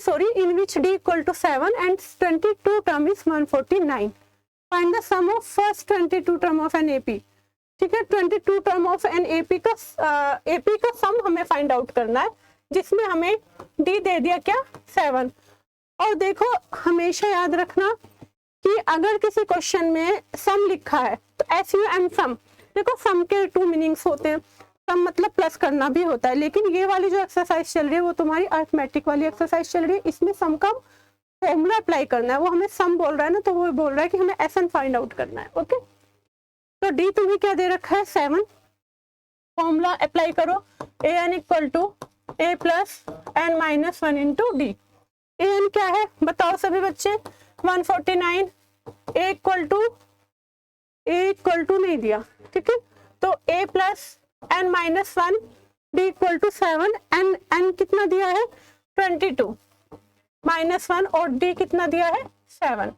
in which D equal to 7 and 22 term is 149। find the sum of first 22 term of an AP, ठीक है। 22 टर्म ऑफ एन AP का सम हमें find out करना है, जिसमें हमें D दे दिया क्या 7। और देखो हमेशा याद रखना कि अगर किसी क्वेश्चन में सम लिखा है तो SUM सम, देखो सम के 2 मीनिंग्स होते हैं, सम मतलब प्लस करना भी होता है, लेकिन ये वाली जो एक्सरसाइज चल रही है वो तुम्हारी अरिथमेटिक वाली एक्सरसाइज चल रही है, इसमें सम का फॉर्मूला अप्लाई करना है। वो हमें सम बोल रहा है ना, तो वो बोल रहा है कि हमें SN फाइंड आउट करना है। ओके, तो D तुम्हें क्या दे रखा है 7, फॉर्मूला अप्लाई करो, AN equal to A plus N minus 1 into D। AN क्या है बताओ सभी बच्चे 149, A इक्वल टू नहीं दिया, ठीक है। तो A plus n minus 1, D equal to 7, n कितना दिया है 22 माइनस 1 और D कितना दिया है 7,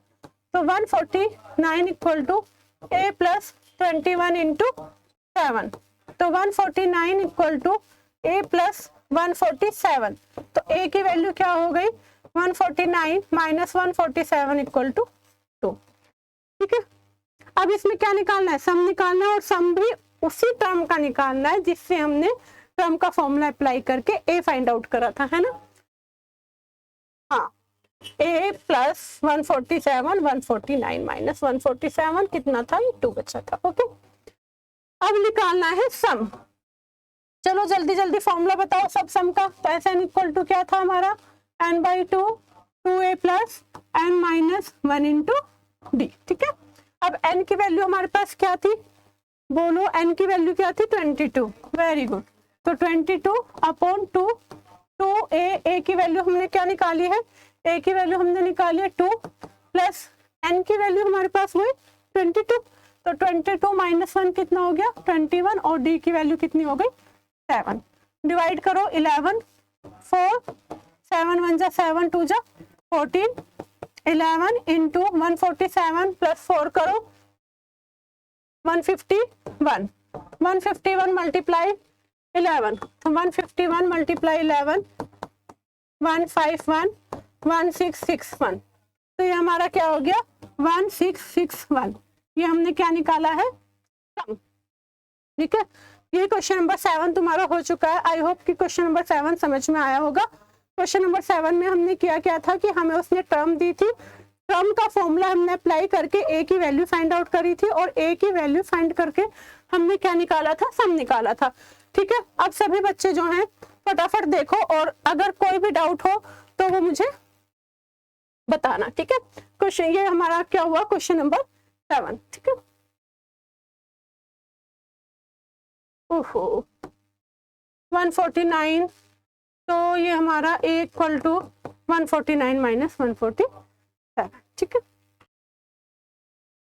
तो 149 equal to A plus 21 into 7, तो 149 इक्वल टू A प्लस 147, तो A की वैल्यू क्या हो गई 149 माइनस 147 इक्वल टू 2, ठीक है। अब इसमें क्या निकालना है, सम निकालना है, और सम भी उसी टर्म का निकालना है जिससे हमने टर्म का फॉर्मूला अप्लाई करके A फाइंड आउट करा था, है ना। हाँ, A प्लस 147 149 माइनस 147 कितना था, 2 बचा था। ओके, अब निकालना है सम। चलो जल्दी जल्दी फॉर्मूला बताओ सब सम का। तो SN इक्वल टू क्या था हमारा n/2 2A plus n minus 1 into D, ठीक है। अब n की वैल्यू हमारे पास क्या थी, बोलो n की वैल्यू क्या थी 22, वेरी गुड। तो 22 अपॉन 2 A की वैल्यू हमने क्या निकाली है, A की वैल्यू हमने निकाली है 2 प्लस n की वैल्यू हमारे पास हुई 22, तो 22 माइनस 1 कितना हो गया 21 और D की वैल्यू कितनी हो गई 7। डिवाइड करो 11 4 7 1 जा 7 2 जा 14, 11 इंटू 147 प्लस 4 करो 151 मल्टीप्लाई 11, तो 151 मल्टीप्लाई 11 151 1661, तो ये हमारा क्या हो गया 1661। ये हमने क्या निकाला है सम, ठीक है। ये क्वेश्चन नंबर 7 तुम्हारा हो चुका है। आई होप कि क्वेश्चन नंबर 7 समझ में आया होगा। क्वेश्चन नंबर 7 में हमने क्या था कि हमें उसने टर्म दी थी, टर्म का फॉर्मूला हमने अप्लाई करके A की वैल्यू फाइंड आउट करी थी, और A की वैल्यू फाइंड करके हमने क्या निकाला था, सम निकाला था, ठीक है। अब सभी बच्चे जो हैं फटाफट देखो, और अगर कोई भी डाउट हो तो वो मुझे बताना, ठीक है। क्वेश्चन ये हमारा क्या हुआ, क्वेश्चन नंबर 7, ठीक है। ओहो 149, तो ये हमारा a इक्वल टू 149 माइनस 147, ठीक है।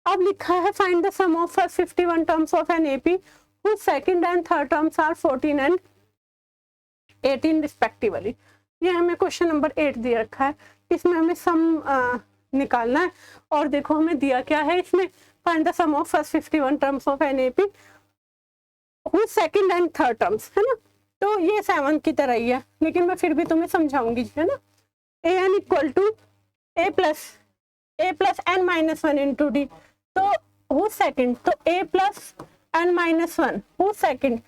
अब लिखा है find the sum of 51 terms of an AP whose second and third terms are 14 and 18 respectively. ये हमें क्वेश्चन नंबर 8 दे रखा है, इसमें हमें सम निकालना है। और देखो हमें दिया क्या है इसमें, find the sum of first 51 terms of an AP whose second and third terms, है ना। तो ये 7 की तरह ही है, लेकिन मैं फिर भी तुम्हें समझाऊंगी, है ना। A N equal to A plus N minus 1 into D, तो whose सेकेंड, तो a plus N minus 1 whose second,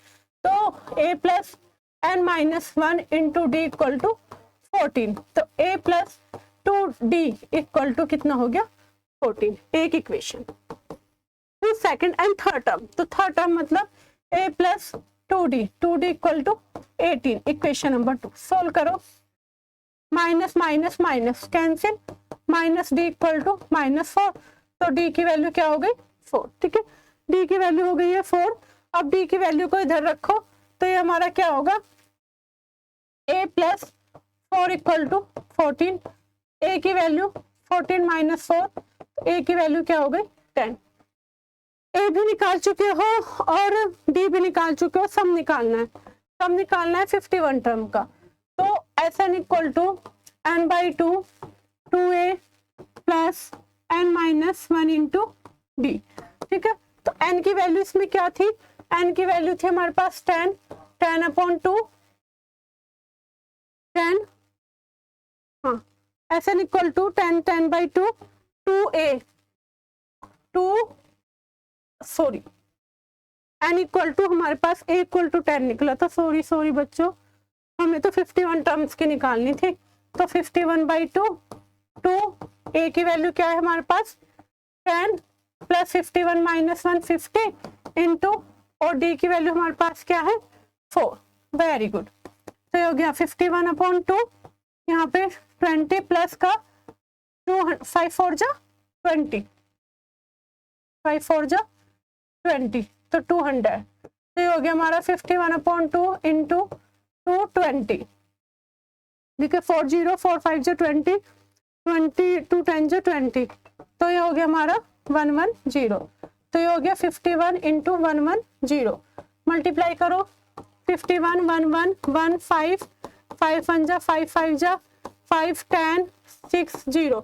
तो a plus N minus 1 into d equal to 14, तो a plus 2d equal to कितना हो गया 14, एक equation. whose second and third term, तो third term मतलब a plus 2d equal to 18, equation number 2। Solve करो, minus minus minus cancel, minus d equal to -4, तो d की वैल्यू क्या हो गई 4, ठीक है। d की वैल्यू हो गई है 4। अब d की वैल्यू को इधर रखो, तो ये हमारा क्या होगा a plus 4 equal to 14, a की वैल्यू 14 माइनस 4, a की वैल्यू क्या हो गई 10। ए भी निकाल चुके हो और डी भी निकाल चुके हो, सम निकालना है। सम निकालना है 51 टर्म का, तो S N equal to N by 2 2a plus N minus 1 into D, ठीक है। तो एन की वैल्यू इसमें क्या थी, एन की वैल्यू थी हमारे पास 10 अपॉन 2 10, हाँ S N equal to 10 by 2 2a sorry n equal to हमारे पास a इक्वल टू 10 निकला था, सॉरी बच्चों, हमें तो 51 टर्म्स की निकालनी थी। तो 51 बाई 2 a की वैल्यू क्या है हमारे पास 10 प्लस 51 माइनस 1 50 इंटू, और d की वैल्यू हमारे पास क्या है 4, वेरी गुड। तो ये हो गया 51 अपॉन 2, यहाँ पे 20 प्लस का 5 4 जा 20, 5 4 जा 20, तो 200, तो ये हो गया हमारा 51 अपॉन 2 इंटू 220, देखिए 4 0 4 5 जो 20 20 2 10 जो 20, तो ये हो गया हमारा 110, तो ये हो गया 51 इंटू 110, मल्टीप्लाई करो 51 1 1 1 5 5 1 जा 5 5 जा 5 10 6 0,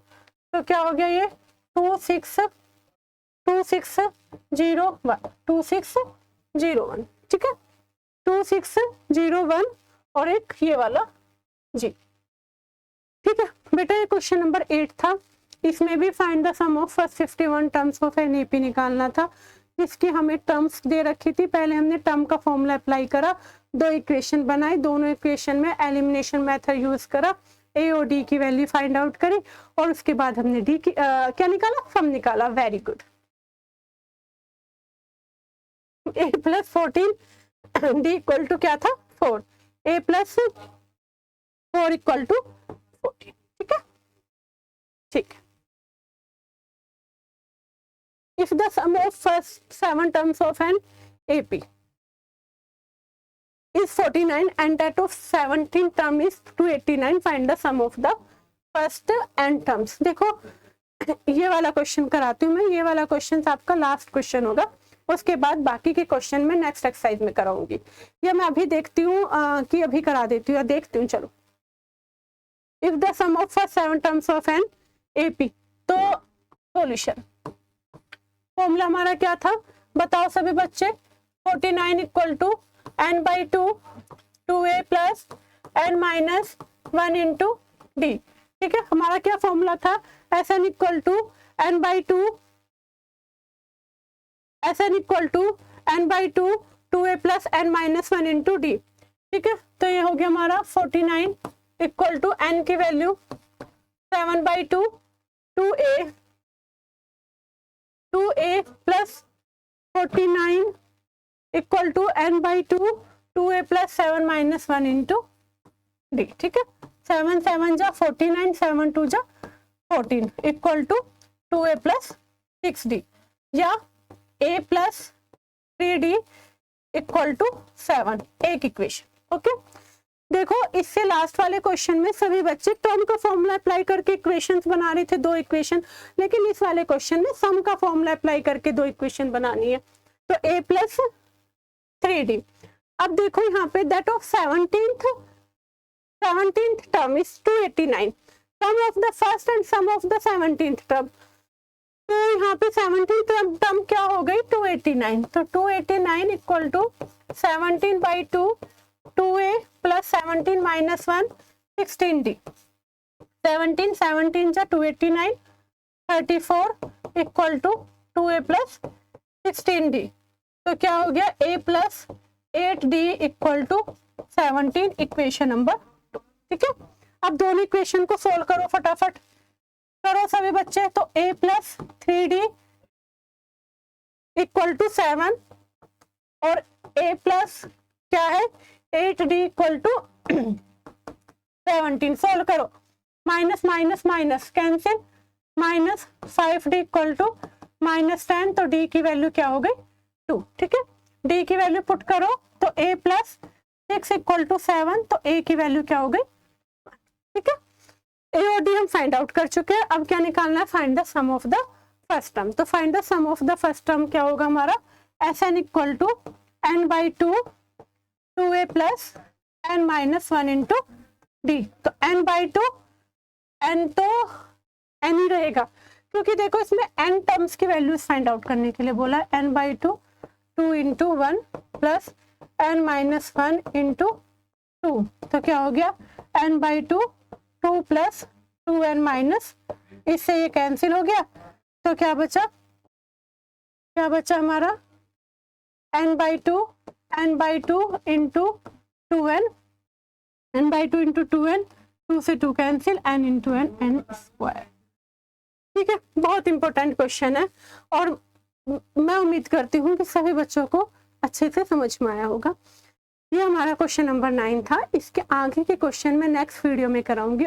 तो क्या हो गया ये 2601, ठीक है 2601, और एक ये वाला जी, ठीक है बेटा। ये क्वेश्चन नंबर 8 था, इसमें भी find the sum of first 51 terms of an AP निकालना था, जिसकी हमें टर्म्स दे रखी थी। पहले हमने टर्म का फॉर्मूला अप्लाई करा, 2 इक्वेशन बनाई, दोनों इक्वेशन में एलिमिनेशन मेथड यूज करा, ए और डी की वैल्यू फाइंड आउट करी, और उसके बाद हमने डी की क्या निकाला, सम निकाला, very good. A plus 14 D equal to क्या था 4, ए प्लस 4 इक्वल टू 14, ठीक है ठीक। If the sum of first 7 terms of an AP is 49 and that of 17 term is 289, find the sum of the first n terms। देखो ये वाला question कराती हूँ मैं, ये वाला क्वेश्चन आपका लास्ट क्वेश्चन होगा, उसके बाद बाकी के क्वेश्चन में नेक्स्ट एक्सरसाइज में कराऊंगी। ये मैं अभी देखती हूँ कि अभी करा देती हूँ, देखती हूँ। चलो, if the sum of 7 terms of an AP, तो सॉल्यूशन फॉर्मूला हमारा क्या था बताओ सभी बच्चे, 49 equal to n by 2 2a plus n minus 1 into D, ठीक है। हमारा क्या फॉर्मूला था, S N equal to n by 2 N equal to n by 2 2a plus n minus 1 into D, ठीक है। तो ये हो गया हमारा 49 इक्वल टू n की value 7 by 2 2a plus 49 equal to n by 2 2a plus 7 minus 1 into D, ठीक है। 7 7 जा 49, 7 2 जा 14 equal to 2a plus 6d, या a plus 3d equal to 7, एक इक्वेशन। ओके, देखो इससे लास्ट वाले क्वेश्चन में सभी बच्चे टर्म का फॉर्मूला अप्लाई करके इक्वेशंस बना रहे थे, 2 इक्वेशन, लेकिन इस वाले क्वेश्चन में सम का फॉर्मूला अप्लाई करके 2 इक्वेशन बनानी है। तो a प्लस 3d, अब देखो यहाँ पे that of 17th term is 289, sum of the first and sum of the 17th term, तो यहाँ पे 17th टर्म क्या हो गई 289, तो 289 equal to 17/2 2a plus 17 minus 1 16d, 17 जा 289 34 equal to 2a plus 16d, तो क्या हो गया a plus 8d equal to 17, equation number 2। ठीक है, अब दोनों इक्वेशन को सोल्व करो, फटाफट करो सभी बच्चे। तो a plus 3d equal to 7 और a प्लस क्या है 8d इक्वल टू 17, सोल्व करो, minus minus minus cancel, minus 5d equal to -10, तो d की वैल्यू क्या हो गई 2। ठीक है, d की वैल्यू पुट करो, तो a प्लस 6 इक्वल टू 7, तो a की वैल्यू क्या हो गई। ठीक है, a और d हम फाइंड आउट कर चुके हैं, अब क्या निकालना है, find the sum of the first term. तो find the sum of the first term क्या होगा हमारा, Sn equal to n/2 2a plus n minus 1 into D, तो n/2 n तो n ही रहेगा, क्योंकि देखो इसमें n टर्म्स की वैल्यूज फाइंड आउट करने के लिए बोला है, n/2 2 into 1 plus n minus 1 into 2, तो क्या हो गया n/2 2 प्लस 2n माइनस, इससे ये कैंसिल हो गया, तो क्या बचा हमारा n/2 into 2n, n/2 into 2n, 2 से 2 cancel, n into n square. ठीक है, बहुत इंपॉर्टेंट क्वेश्चन है और मैं उम्मीद करती हूँ कि सभी बच्चों को अच्छे से समझ में आया होगा। ये हमारा क्वेश्चन नंबर 9 था। इसके आगे के क्वेश्चन मैं नेक्स्ट वीडियो में कराऊंगी